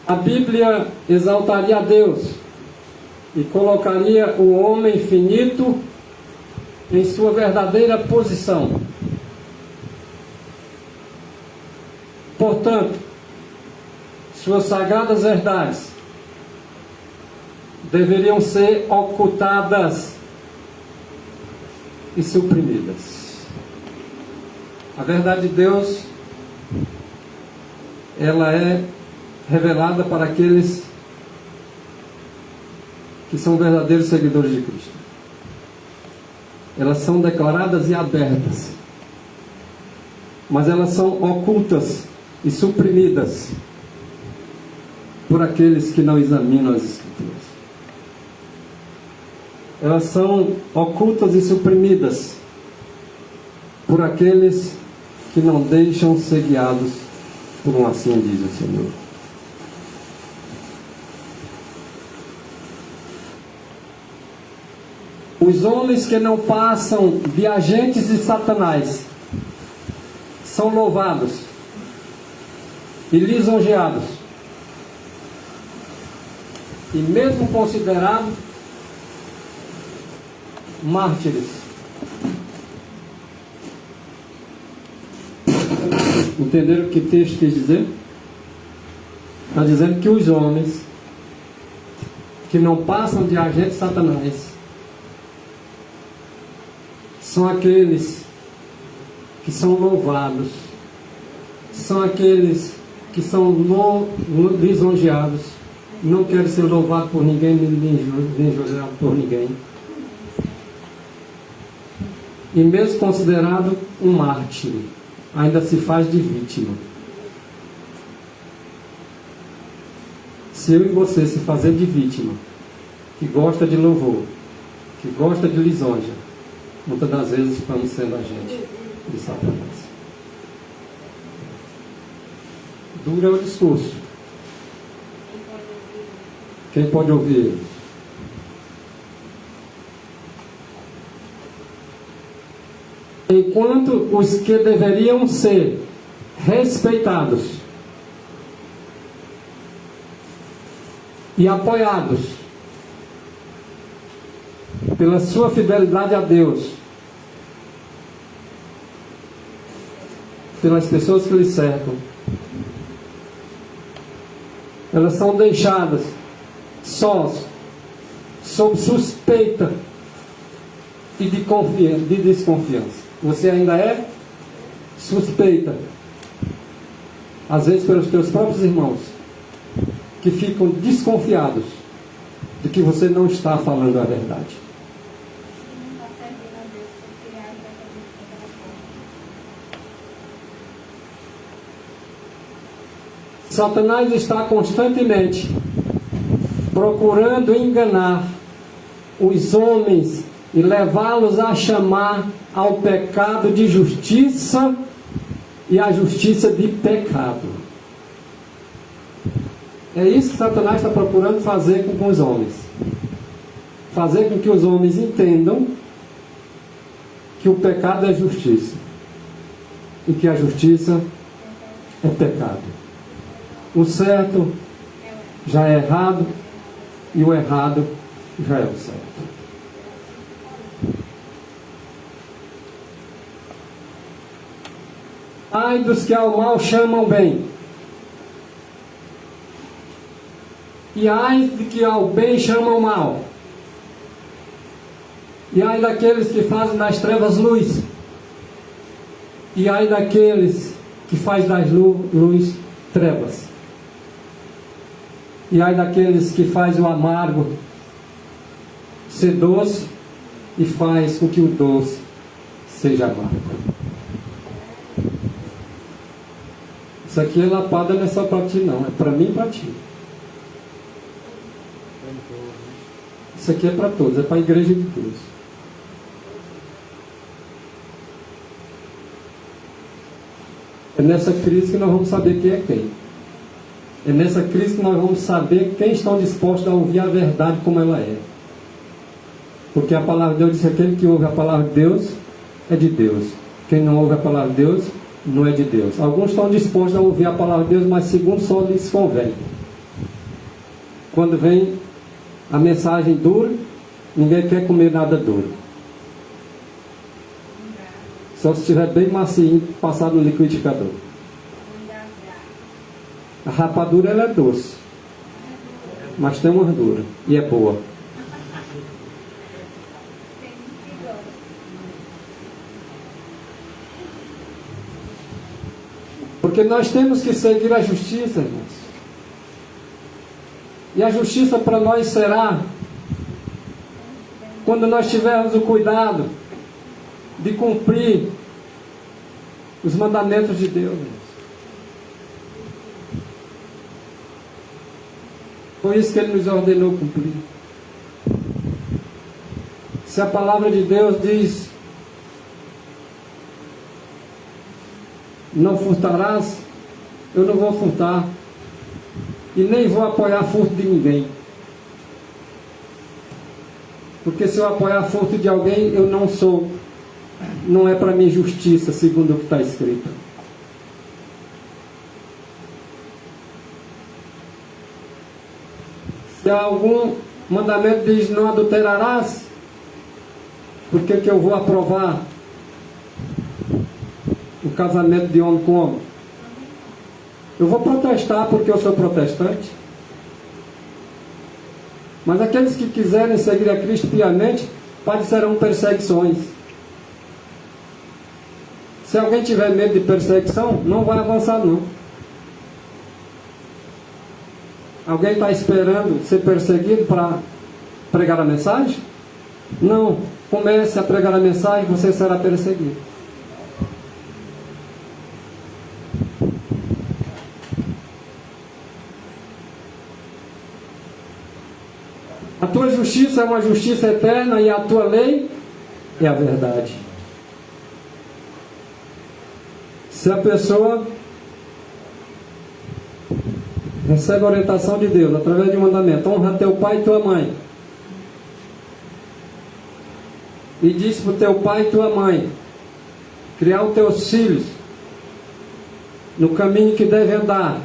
A Bíblia exaltaria a Deus e colocaria o homem finito em sua verdadeira posição. Portanto, suas sagradas verdades deveriam ser ocultadas e suprimidas. A verdade de Deus, ela é revelada para aqueles que são verdadeiros seguidores de Cristo. Elas são declaradas e abertas, mas elas são ocultas e suprimidas por aqueles que não examinam as Escrituras. Elas são ocultas e suprimidas por aqueles que não deixam ser guiados por um assim diz o Senhor. Os homens que não passam de agentes de Satanás são louvados e lisonjeados, e mesmo considerados mártires. Entenderam o que o texto quis dizer? Está dizendo que os homens que não passam de agentes de Satanás são aqueles que são louvados, são aqueles que são lisonjeados, não querem ser louvados por ninguém, nem lisonjeados por ninguém, e mesmo considerado um mártir. ainda se faz de vítima. Se eu e você se fazer de vítima, que gosta de louvor, que gosta de lisonja, muitas das vezes estamos sendo agente de Satanás. Duro é o discurso. Quem pode ouvir? Enquanto os que deveriam ser respeitados e apoiados pela sua fidelidade a Deus, pelas pessoas que lhe cercam, elas são deixadas sós, sob suspeita e de desconfiança. Você ainda é suspeita, às vezes pelos teus próprios irmãos, que ficam desconfiados de que você não está falando a verdade. Satanás está constantemente procurando enganar os homens e levá-los a chamar ao pecado de justiça e à justiça de pecado. É isso que Satanás está procurando fazer com os homens. Fazer com que os homens entendam que o pecado é justiça e que a justiça é pecado. O certo já é errado e o errado já é o certo. Ai dos que ao mal chamam bem, e ai de que ao bem chamam mal, e ai daqueles que fazem das trevas luz, e ai daqueles que fazem das luz trevas, e ai daqueles que fazem o amargo ser doce e faz com que o doce seja amargo. Isso aqui é lapada, não é só para ti não, é para mim e para ti. Isso aqui é para todos, é para a igreja de Deus. É nessa crise que nós vamos saber quem é quem. É nessa crise que nós vamos saber quem estão dispostos a ouvir a verdade como ela é. Porque a palavra de Deus diz que aquele que ouve a palavra de Deus é de Deus. Quem não ouve a palavra de Deus não é de Deus. Alguns estão dispostos a ouvir a palavra de Deus, mas segundo só lhes convém. Quando vem a mensagem dura, ninguém quer comer nada duro. Só se estiver bem macio, passado no liquidificador. A rapadura ela é doce, mas tem uma dura e é boa. Porque nós temos que seguir a justiça, irmãos. E a justiça para nós será quando nós tivermos o cuidado de cumprir os mandamentos de Deus. Foi isso que Ele nos ordenou cumprir. Se a palavra de Deus diz: não furtarás, eu não vou furtar. E nem vou apoiar furto de ninguém. Porque se eu apoiar furto de alguém, eu não sou. Não é para mim justiça, segundo o que está escrito. Se algum mandamento diz não adulterarás, por que eu vou aprovar o casamento de homem com homem? Eu vou protestar porque eu sou protestante. Mas aqueles que quiserem seguir a Cristo piamente, padecerão perseguições. Se alguém tiver medo de perseguição, não vai avançar não. Alguém está esperando ser perseguido para pregar a mensagem? Não. Comece a pregar a mensagem, você será perseguido. A tua justiça é uma justiça eterna e a tua lei é a verdade. Se a pessoa recebe a orientação de Deus através de um mandamento, honra teu pai e tua mãe, e diz para o teu pai e tua mãe criar os teus filhos no caminho que deve andar,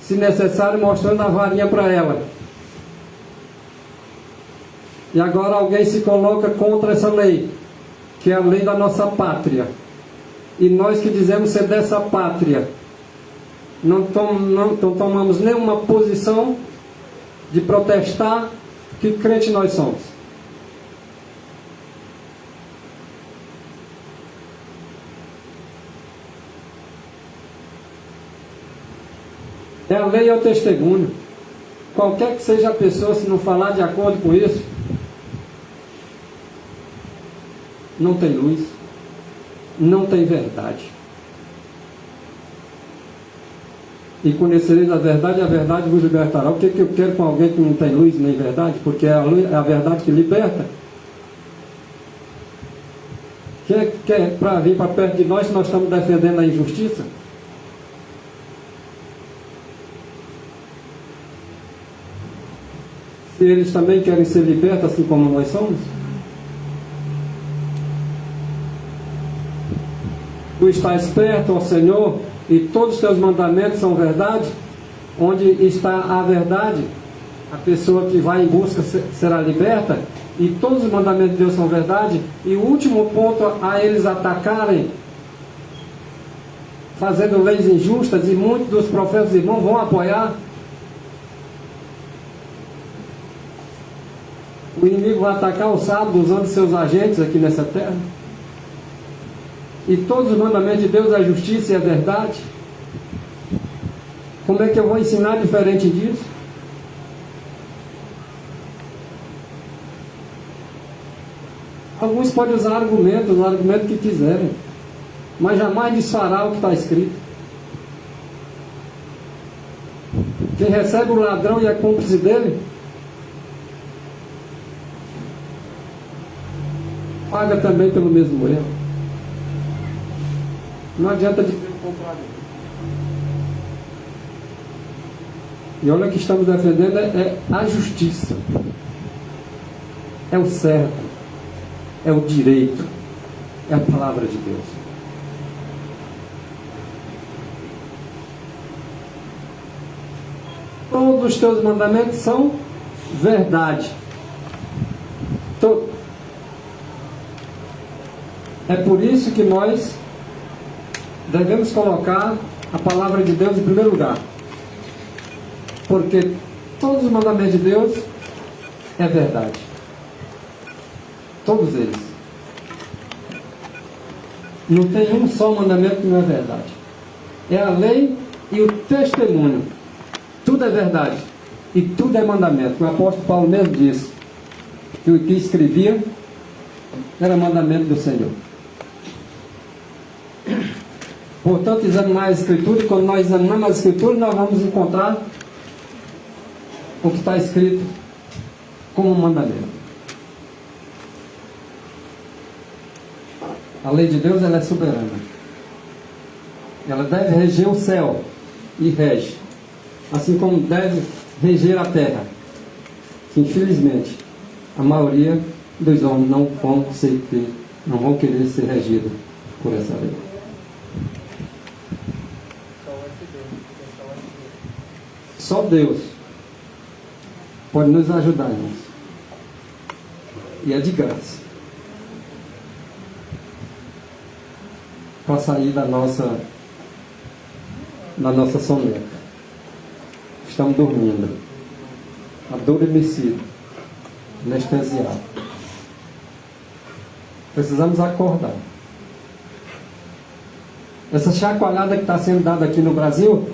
se necessário mostrando a varinha para ela, e agora alguém se coloca contra essa lei, que é a lei da nossa pátria, e nós que dizemos ser dessa pátria não tomamos nenhuma posição de protestar. Que crente nós somos? É a lei e o testemunho. Qualquer que seja a pessoa, se não falar de acordo com isso, não tem luz, não tem verdade. E conhecereis a verdade vos libertará. O que eu quero com alguém que não tem luz nem verdade? Porque é a verdade que liberta. Quem é para vir para perto de nós se nós estamos defendendo a injustiça? Se eles também querem ser libertos assim como nós somos? Tu estás perto, ó Senhor, e todos os teus mandamentos são verdade. Onde está a verdade, a pessoa que vai em busca será liberta. E todos os mandamentos de Deus são verdade. E o último ponto a eles atacarem, fazendo leis injustas, e muitos dos profetas irmãos vão apoiar. O inimigo vai atacar o sábado usando seus agentes aqui nessa terra. E todos os mandamentos de Deus é justiça e é verdade. Como é que eu vou ensinar diferente disso? Alguns podem usar argumentos, o argumento que quiserem, mas jamais desfará o que está escrito. Quem recebe o ladrão e é cúmplice dele, paga também pelo mesmo erro. Não adianta dizer o contrário. E olha, o que estamos defendendo é a justiça, é o certo, é o direito, é a palavra de Deus. Todos os teus mandamentos são verdade. É por isso que nós devemos colocar a palavra de Deus em primeiro lugar. Porque todos os mandamentos de Deus é verdade. Todos eles. Não tem um só mandamento que não é verdade. É a lei e o testemunho. Tudo é verdade. E tudo é mandamento. O apóstolo Paulo mesmo disse que o que escrevia era mandamento do Senhor. Portanto, examinar a Escritura, e quando nós examinamos a Escritura, nós vamos encontrar o que está escrito como um mandamento. A lei de Deus, ela é soberana. Ela deve reger o céu, e rege. Assim como deve reger a terra. Que, infelizmente, a maioria dos homens não vão querer ser regidos por essa lei. Só Deus pode nos ajudar nisso. E é de graça. Para sair da nossa soneca. Estamos dormindo, adormecidos, anestesiados. Precisamos acordar. Essa chacoalhada que está sendo dada aqui no Brasil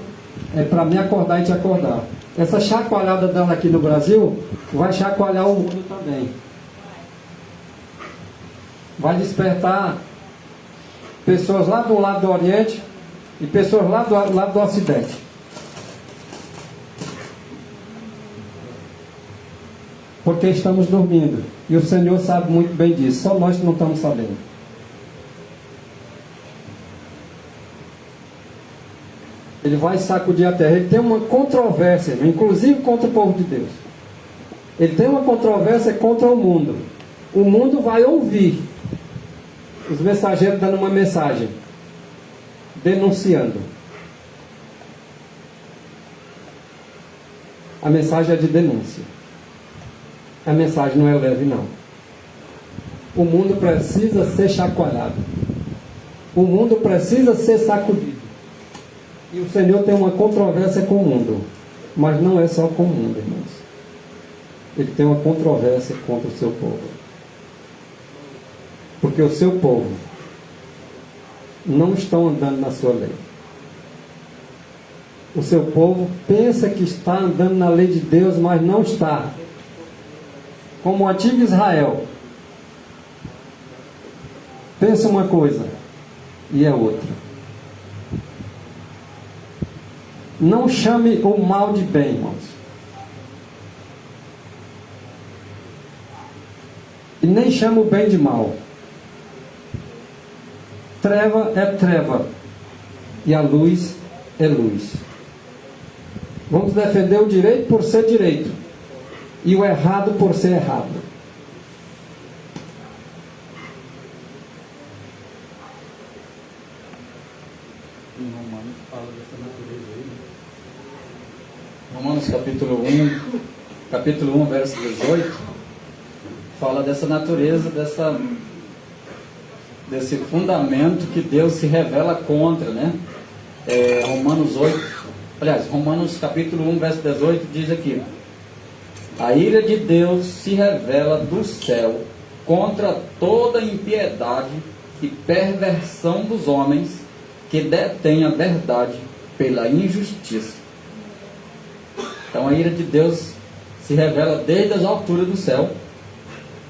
é para me acordar e te acordar. Essa chacoalhada dela aqui no Brasil vai chacoalhar o mundo também. Vai despertar pessoas lá do lado do Oriente e pessoas lá do lado do Ocidente. porque estamos dormindo. E o Senhor sabe muito bem disso, só nós que não estamos sabendo. Ele vai sacudir a terra. Ele tem uma controvérsia, inclusive contra o povo de Deus. Ele tem uma controvérsia contra o mundo. O mundo vai ouvir os mensageiros dando uma mensagem, denunciando. A mensagem é de denúncia. A mensagem não é leve, não. O mundo precisa ser chacoalhado. O mundo precisa ser sacudido. E o Senhor tem uma controvérsia com o mundo. Mas não é só com o mundo, irmãos. Ele tem uma controvérsia contra o seu povo. Porque o seu povo não estão andando na sua lei. O seu povo pensa que está andando na lei de Deus, mas não está. Como o antigo Israel. Pensa uma coisa e é outra. Não chame o mal de bem, irmãos. E nem chame o bem de mal. Treva é treva. E a luz é luz. Vamos defender o direito por ser direito. E o errado por ser errado. Em Romanos fala dessa natureza aí, né? Romanos capítulo 1, verso 18, fala dessa natureza, desse fundamento que Deus se revela contra, né? Romanos capítulo 1, verso 18 diz aqui: a ira de Deus se revela do céu contra toda impiedade e perversão dos homens que detêm a verdade pela injustiça. Então a ira de Deus se revela desde as alturas do céu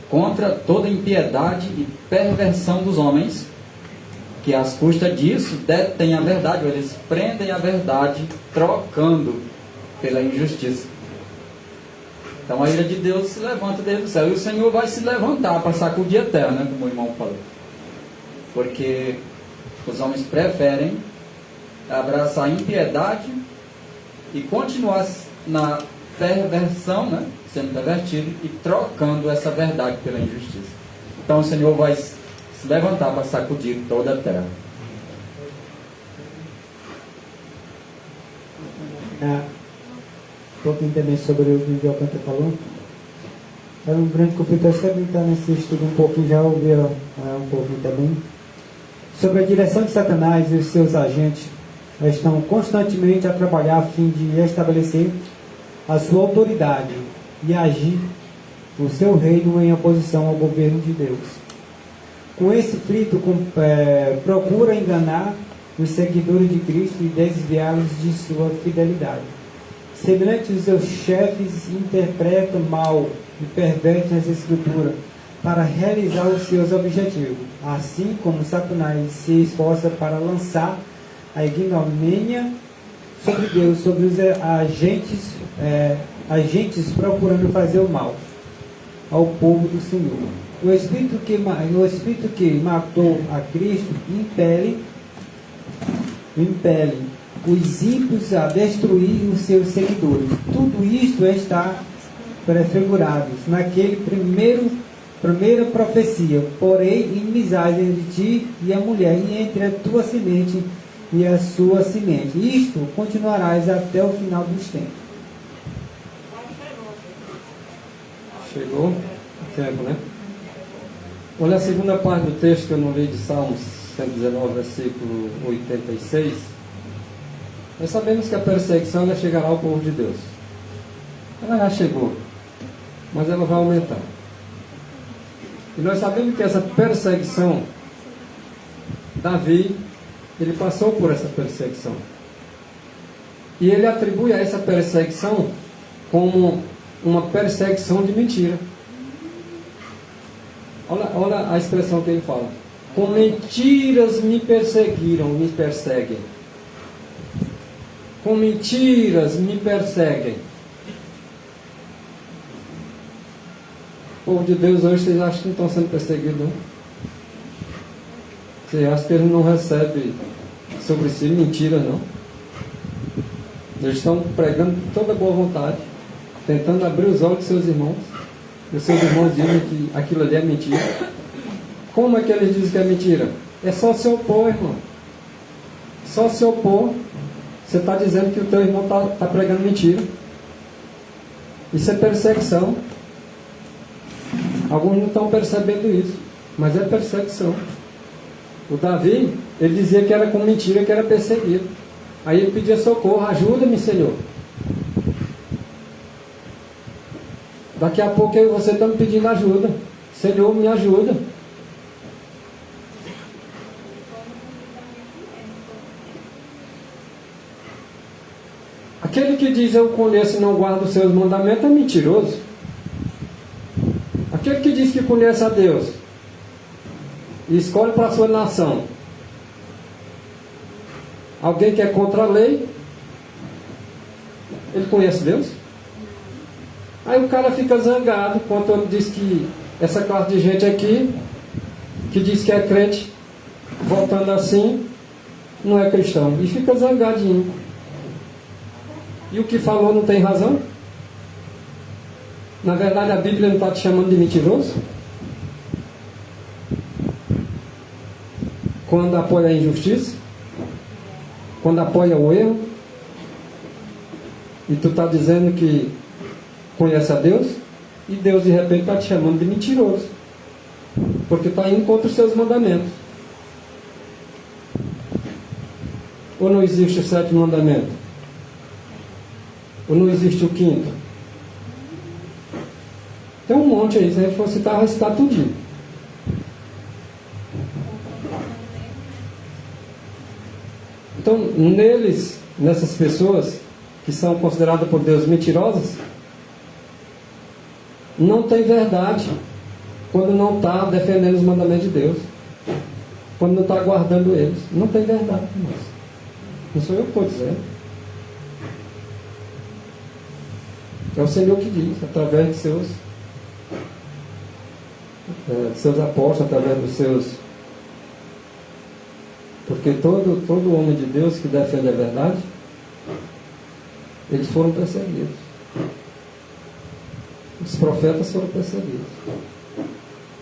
contra toda impiedade e perversão dos homens que às custas disso detêm a verdade, ou eles prendem a verdade trocando pela injustiça. Então a ira de Deus se levanta desde o céu, e o Senhor vai se levantar para sacudir a terra, né, como o irmão falou, porque os homens preferem abraçar a impiedade e continuar na perversão, né, sendo pervertido e trocando essa verdade pela injustiça. Então o Senhor vai se levantar para sacudir toda a terra. Um pouquinho também sobre o que o Alcântara falou. É um grande conflito, acho que também está nesse estudo um pouquinho, já ouvi um pouquinho também. Sobre a direção de Satanás e os seus agentes, estão constantemente a trabalhar a fim de estabelecer a sua autoridade e agir o seu reino em oposição ao governo de Deus. Com esse frito, procura enganar os seguidores de Cristo e desviá-los de sua fidelidade. Semelhante os seus chefes interpretam mal e pervertem as Escrituras para realizar os seus objetivos, assim como Satanás se esforça para lançar a ignomínia sobre Deus, sobre os agentes procurando fazer o mal ao povo do Senhor. O Espírito que matou a Cristo impele os ímpios a destruir os seus seguidores. Tudo isto está prefigurado naquele primeira profecia. Porém, inimizade entre ti e a mulher, e entre a tua semente e a sua semente. Isto continuarás até o final dos tempos. Chegou o tempo, né? Olha a segunda parte do texto que eu não li, de Salmos 119, versículo 86. Nós sabemos que a perseguição ela chegará ao povo de Deus. Ela já chegou, mas ela vai aumentar. E nós sabemos que essa perseguição, Davi, ele passou por essa perseguição. E ele atribui a essa perseguição como uma perseguição de mentira. Olha a expressão que ele fala: com mentiras me perseguiram, me perseguem. Com mentiras me perseguem. povo de Deus hoje, vocês acham que não estão sendo perseguidos, não? Vocês acham que eles não recebem sobre si mentira, não? Eles estão pregando com toda boa vontade, tentando abrir os olhos dos seus irmãos. E os seus irmãos dizem que aquilo ali é mentira. Como é que eles dizem que é mentira? É só se opor, irmão. Só se opor. Você está dizendo que o teu irmão está pregando mentira. Isso é perseguição. Alguns não estão percebendo isso, mas é perseguição. O Davi, ele dizia que era com mentira, que era perseguido. Aí ele pedia socorro: ajuda-me, Senhor. Daqui a pouco eu e você estamos pedindo ajuda. Senhor, me ajuda. Aquele que diz eu conheço e não guarda os seus mandamentos é mentiroso. Aquele que diz que conhece a Deus e escolhe para a sua nação alguém que é contra a lei, ele conhece Deus? Aí o cara fica zangado quando ele diz que essa classe de gente aqui, que diz que é crente, voltando assim, não é cristão. E fica zangadinho. E o que falou não tem razão? Na verdade, a Bíblia não está te chamando de mentiroso? Quando apoia a injustiça? Quando apoia o erro? E tu está dizendo que conhece a Deus? E Deus de repente está te chamando de mentiroso, porque está indo contra os seus mandamentos. Ou não existe o sétimo mandamento? Ou não existe o quinto? Tem um monte aí, se a gente for citar, vai citar tudinho. Então, nessas pessoas que são consideradas por Deus mentirosas, não tem verdade quando não está defendendo os mandamentos de Deus, quando não está guardando eles. Não tem verdade, irmãos. Não sou eu que estou dizendo. É o Senhor que diz, através de seus apóstolos, através dos seus... Porque todo homem de Deus que defende a verdade, eles foram perseguidos. Os profetas foram perseguidos.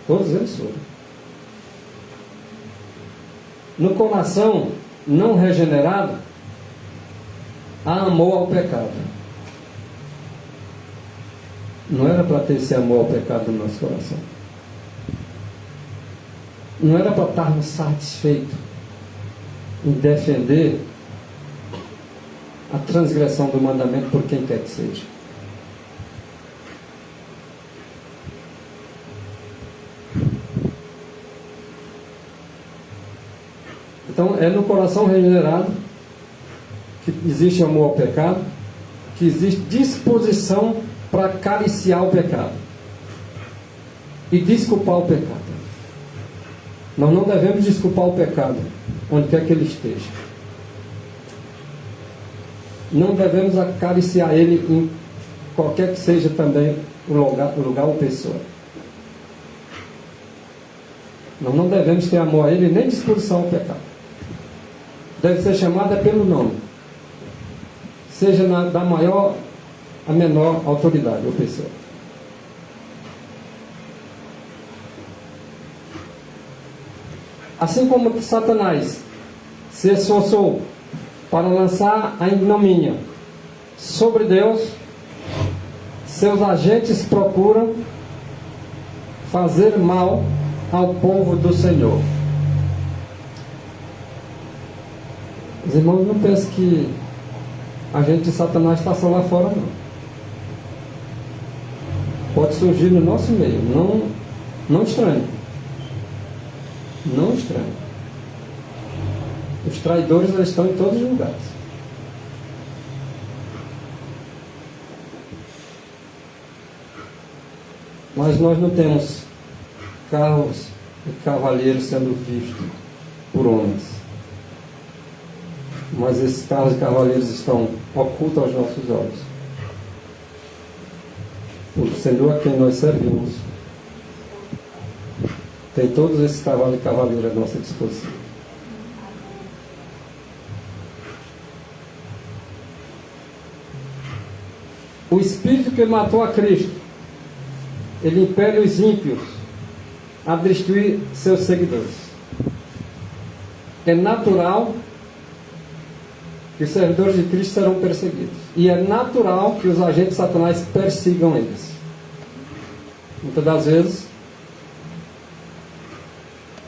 Todos eles foram. No coração não regenerado, há amor ao pecado. Não era para ter esse amor ao pecado no nosso coração. Não era para estarmos satisfeitos em defender a transgressão do mandamento por quem quer que seja. Então é no coração regenerado que existe amor ao pecado, que existe disposição para acariciar o pecado e desculpar o pecado. Nós não devemos desculpar o pecado onde quer que ele esteja. Não devemos acariciar ele em qualquer que seja também o lugar ou pessoa. Nós não devemos ter amor a ele nem disposição ao pecado. Deve ser chamada pelo nome, seja da maior a menor autoridade ou pessoa. Assim como Satanás se esforçou para lançar a ignomínia sobre Deus, seus agentes procuram fazer mal ao povo do Senhor. Os irmãos não pensam que a gente de Satanás está só lá fora, não. Pode surgir no nosso meio. Não estranhe. Não estranhe. Os traidores, eles estão em todos os lugares. Mas nós não temos carros e cavaleiros sendo vistos por homens. Mas esses carros e cavaleiros estão ocultos aos nossos olhos. O Senhor a quem nós servimos tem todos esses cavalos e cavaleiros à nossa disposição. O Espírito que matou a Cristo, ele impele os ímpios a destruir seus seguidores. É natural que os servidores de Cristo serão perseguidos. E é natural que os agentes de Satanás persigam eles. Muitas das vezes,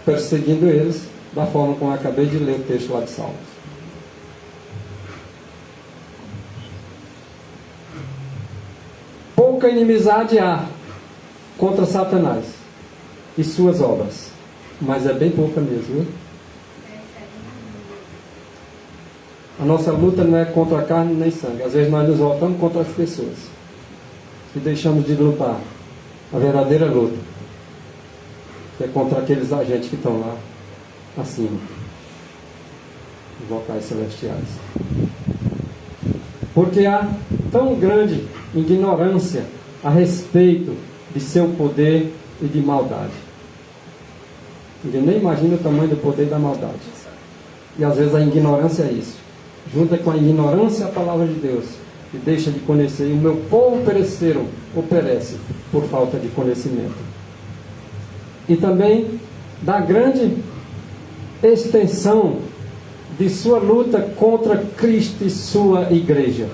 perseguindo eles da forma como eu acabei de ler o texto lá de Salmos. Pouca inimizade há contra Satanás e suas obras, mas é bem pouca mesmo, viu? A nossa luta não é contra a carne nem sangue. Às vezes nós nos voltamos contra as pessoas e deixamos de lutar a verdadeira luta, que é contra aqueles agentes que estão lá acima, os locais celestiais. Porque há tão grande ignorância a respeito de seu poder e de maldade. Ninguém nem imagina o tamanho do poder e da maldade. E às vezes a ignorância é isso. Junta com a ignorância a palavra de Deus e deixa de conhecer. E o meu povo pereceram ou perece por falta de conhecimento. E também da grande extensão de sua luta contra Cristo e sua igreja.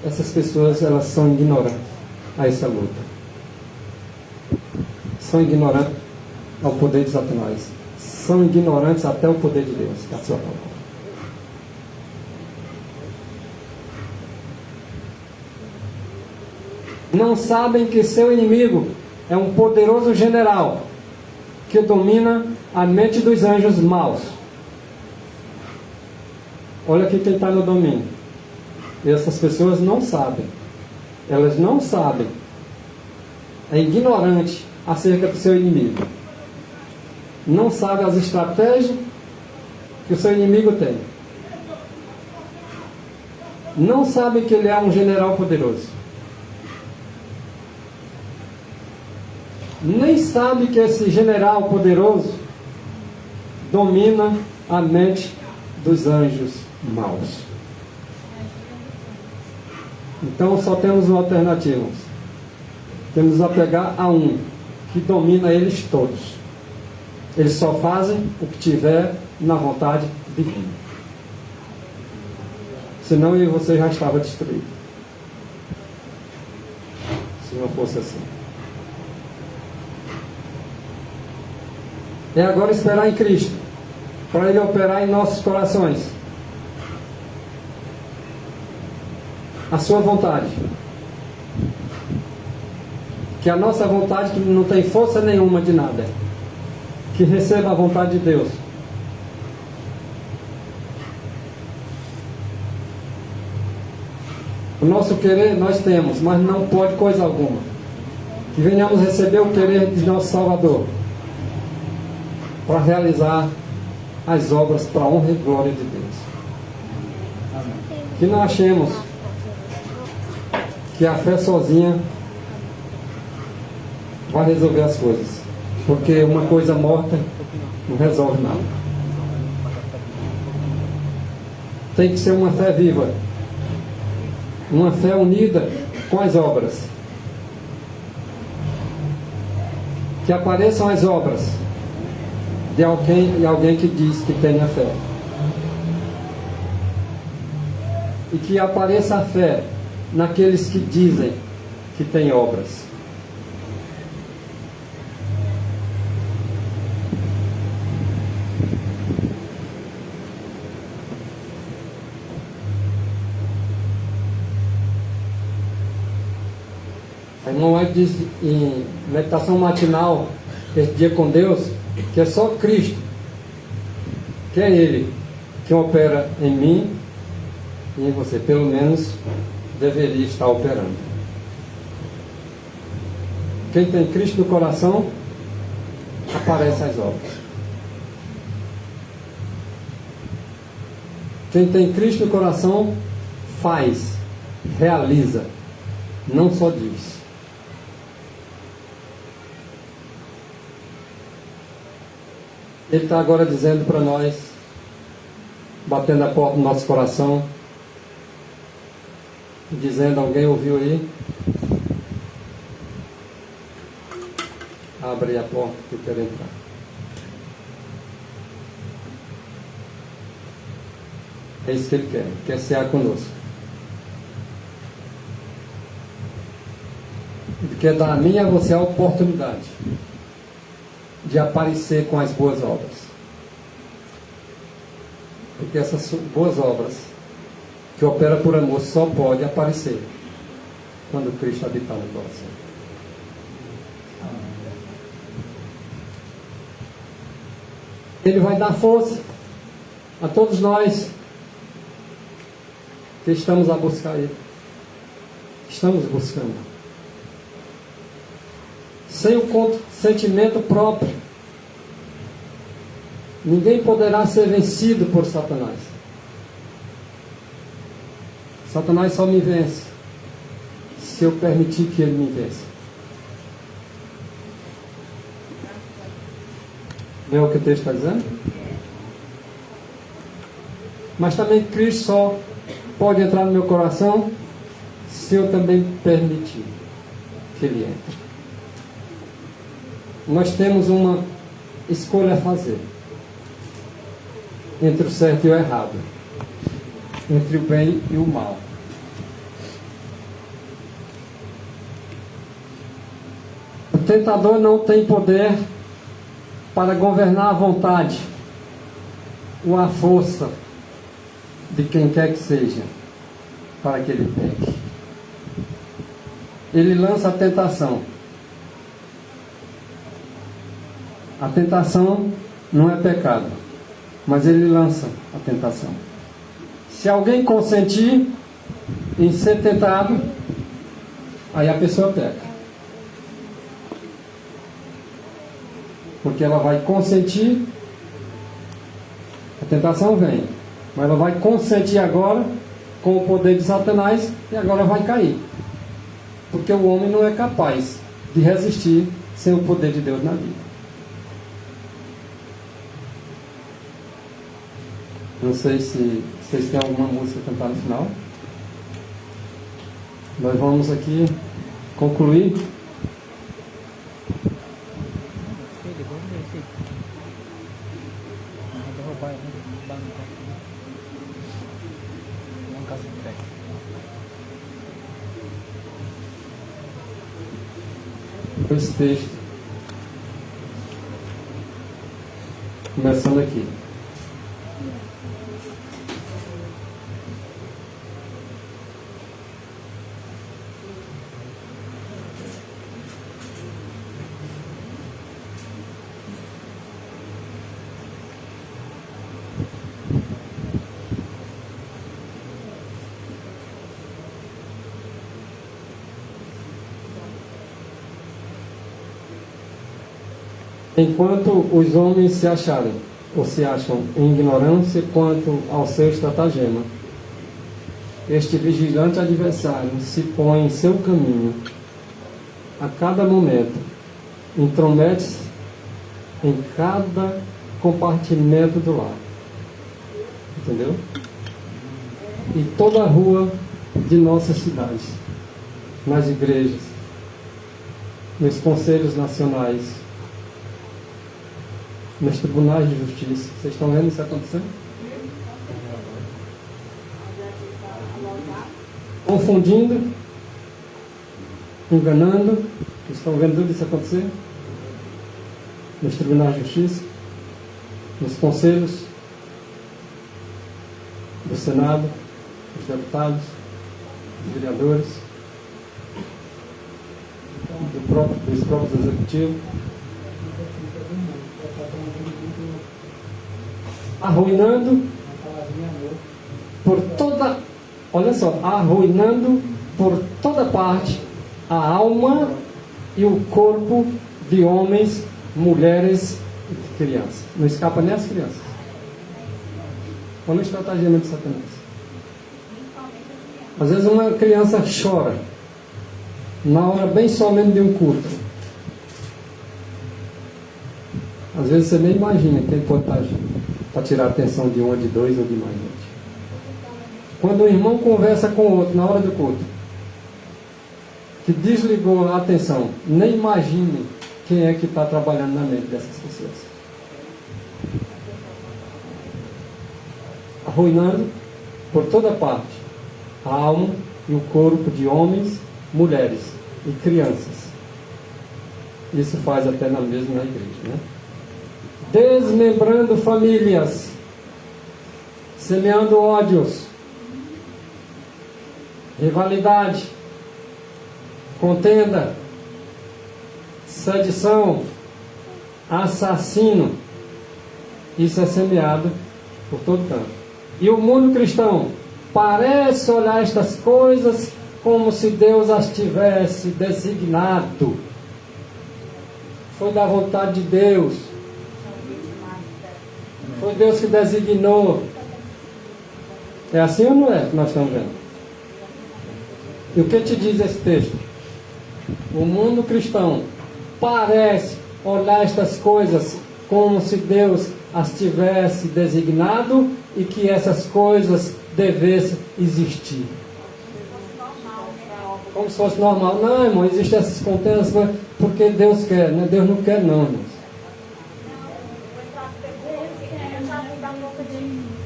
Essas pessoas, elas são ignorantes a essa luta. São ignorantes ao poder de Satanás. São ignorantes até o poder de Deus, que é a sua palavra. Não sabem que seu inimigo é um poderoso general que domina a mente dos anjos maus. Olha aqui quem está no domínio. E essas pessoas não sabem. Elas não sabem. É ignorante acerca do seu inimigo. Não sabe as estratégias que o seu inimigo tem. Não sabe que ele é um general poderoso. Nem sabe que esse general poderoso domina a mente dos anjos maus. Então só temos uma alternativa. Temos que apegar a um que domina eles todos. Eles só fazem o que tiver na vontade divina. Senão eu e você já estava destruído. Se não fosse assim. É agora esperar em Cristo, para Ele operar em nossos corações a sua vontade. Que a nossa vontade, que não tem força nenhuma de nada, que receba a vontade de Deus. O nosso querer nós temos, mas não pode coisa alguma. Que venhamos receber o querer de nosso Salvador, para realizar as obras para a honra e glória de Deus. Que não achemos que a fé sozinha vai resolver as coisas, porque uma coisa morta não resolve nada. Tem que ser uma fé viva, uma fé unida com as obras, que apareçam as obras de alguém que diz que tem a fé. E que apareça a fé naqueles que dizem que têm obras. A irmã diz em meditação matinal, esse dia com Deus, que é só Cristo, que é Ele que opera em mim e em você. Pelo menos deveria estar operando. Quem tem Cristo no coração, aparece as obras. Quem tem Cristo no coração, faz, realiza, não só diz. Ele está agora dizendo para nós, batendo a porta do nosso coração, dizendo: alguém ouviu aí? Abre a porta que eu quero entrar. É isso que ele quer cear conosco. Ele quer dar a mim e a você a oportunidade de aparecer com as boas obras. Porque essas boas obras que opera por amor só pode aparecer quando Cristo habitar no coração. Ele vai dar força a todos nós que estamos a buscar Ele. Estamos buscando. Sem o consentimento próprio, ninguém poderá ser vencido por Satanás. Satanás só me vence se eu permitir que ele me vença. Não é o que o texto está dizendo? Mas também Cristo só pode entrar no meu coração se eu também permitir que Ele entre. Nós temos uma escolha a fazer entre o certo e o errado, entre o bem e o mal. O tentador não tem poder para governar a vontade ou a força de quem quer que seja para que ele peque. Ele lança a tentação. A tentação não é pecado, mas ele lança a tentação. Se alguém consentir em ser tentado, aí a pessoa peca. Porque ela vai consentir, a tentação vem, mas ela vai consentir agora com o poder de Satanás e agora vai cair. Porque o homem não é capaz de resistir sem o poder de Deus na vida. Não sei se vocês têm alguma música a cantar no final. Nós vamos aqui concluir. Esse texto, começando aqui. Enquanto os homens se acharem, ou se acham em ignorância quanto ao seu estratagema, este vigilante adversário se põe em seu caminho a cada momento, intromete-se em cada compartimento do lar. Entendeu? E toda a rua de nossas cidades, nas igrejas, nos conselhos nacionais, nos tribunais de justiça. Vocês estão vendo isso acontecendo? Confundindo, enganando. Vocês estão vendo tudo isso acontecer? Nos tribunais de justiça, nos conselhos do Senado, dos deputados, dos vereadores, dos próprios executivos. Arruinando por toda, olha só, arruinando por toda parte a alma e o corpo de homens, mulheres e de crianças. Não escapa nem as crianças. Olha o estratagema de Satanás. Às vezes uma criança chora na hora bem somente de um culto. Às vezes você nem imagina quem pode estar para tirar a atenção de um, ou de dois, ou de mais gente. Quando um irmão conversa com o outro na hora do culto, que desligou a atenção, nem imagine quem é que está trabalhando na mente dessas pessoas. Arruinando por toda parte a alma e o corpo de homens, mulheres e crianças. Isso faz até na mesma igreja, né? Desmembrando famílias, semeando ódios, rivalidade, contenda, sedição, assassino. Isso é semeado por todo canto. E o mundo cristão parece olhar estas coisas como se Deus as tivesse designado. Foi da vontade de Deus. Foi Deus que designou. É assim ou não é que nós estamos vendo? E o que te diz esse texto? O mundo cristão parece olhar estas coisas como se Deus as tivesse designado e que essas coisas devessem existir. Como se fosse normal. Não, irmão, existem essas contendas porque Deus quer, né? Deus não quer, não, irmãos.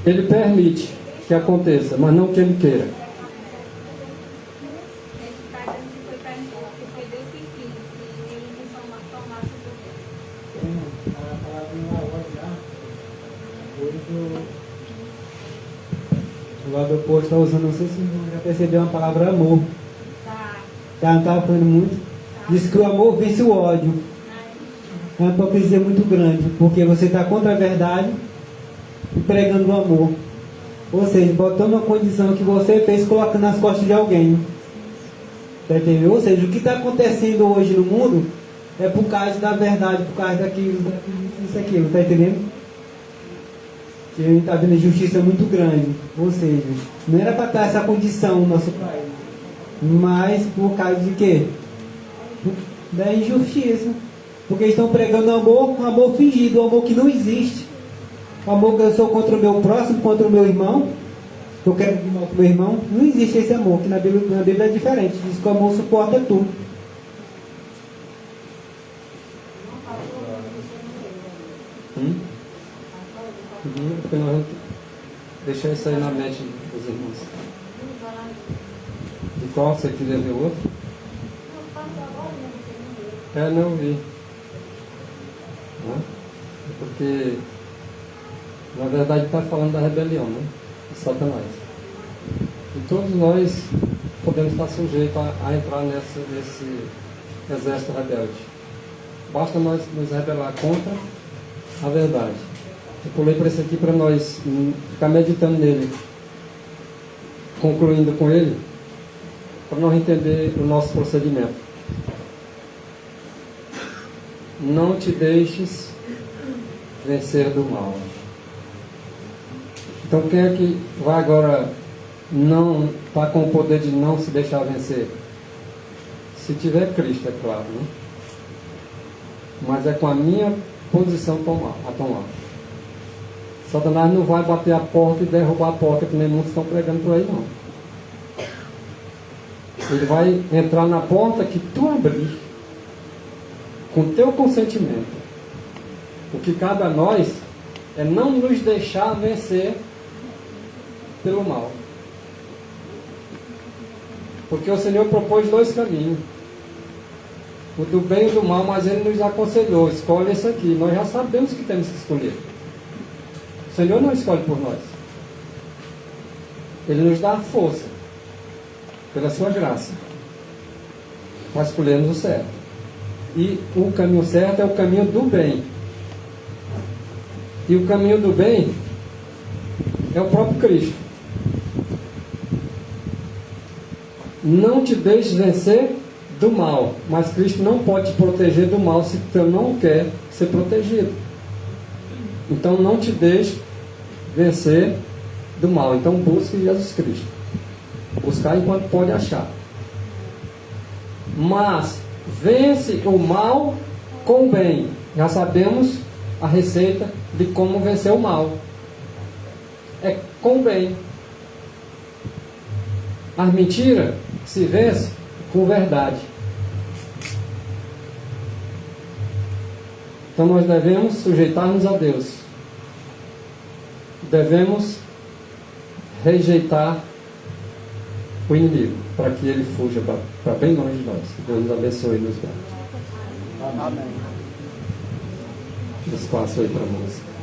Ele permite que aconteça, mas não que Ele queira. O lado oposto está usando, não sei se você já percebeu a palavra amor. Tá, não estava falando muito. Diz que o amor vence o ódio. É uma hipocrisia muito grande, porque você está contra a verdade e pregando o amor. Ou seja, botando uma condição que você fez, colocando nas costas de alguém. Tá entendendo? Ou seja, o que está acontecendo hoje no mundo é por causa da verdade, por causa daquilo, isso, aquilo, tá entendendo? Que a gente está vendo injustiça muito grande. Ou seja, não era para estar essa condição no nosso país, mas por causa de quê? Da injustiça. Porque eles estão pregando amor, um amor fingido, um amor que não existe. O amor que eu sou contra o meu próximo, contra o meu irmão, que eu quero de mal para o meu irmão. Não existe esse amor, que na Bíblia é diferente. Diz que o amor suporta tudo. Porque nós vamos deixar isso aí na mente dos irmãos. De qual você queria ver o outro? Não vi. Porque, na verdade, está falando da rebelião, né? De Satanás. E todos nós podemos estar sujeitos a entrar nesse exército rebelde. Basta nós nos rebelar contra a verdade. Eu pulei para esse aqui para nós ficar meditando nele, concluindo com ele, para nós entender o nosso procedimento. Não te deixes vencer do mal. Então quem é que vai agora não estar com o poder de não se deixar vencer? Se tiver Cristo, é claro, né? Mas é com a minha posição a tomar. Satanás não vai bater a porta e derrubar a porta que nem muitos estão pregando por aí, não. Ele vai entrar na porta que tu abrir, com teu consentimento. O que cabe a nós é não nos deixar vencer pelo mal. Porque o Senhor propôs dois caminhos. O do bem e do mal, mas Ele nos aconselhou. Escolhe esse aqui. Nós já sabemos que temos que escolher. O Senhor não escolhe por nós. Ele nos dá a força, pela sua graça, para escolhermos o certo. E o caminho certo é o caminho do bem. E o caminho do bem é o próprio Cristo. Não te deixes vencer do mal. Mas Cristo não pode te proteger do mal se tu não quer ser protegido. Então não te deixe vencer do mal. Então busque Jesus Cristo. Buscar enquanto pode achar. Mas vence o mal com o bem. Já sabemos a receita de como vencer o mal. É com o bem. As mentiras se vence com verdade. Então nós devemos sujeitar-nos a Deus. Devemos rejeitar o inimigo, para que ele fuja para bem longe de nós. Deus nos abençoe e nos guarde. Amém. Espaço aí para a música.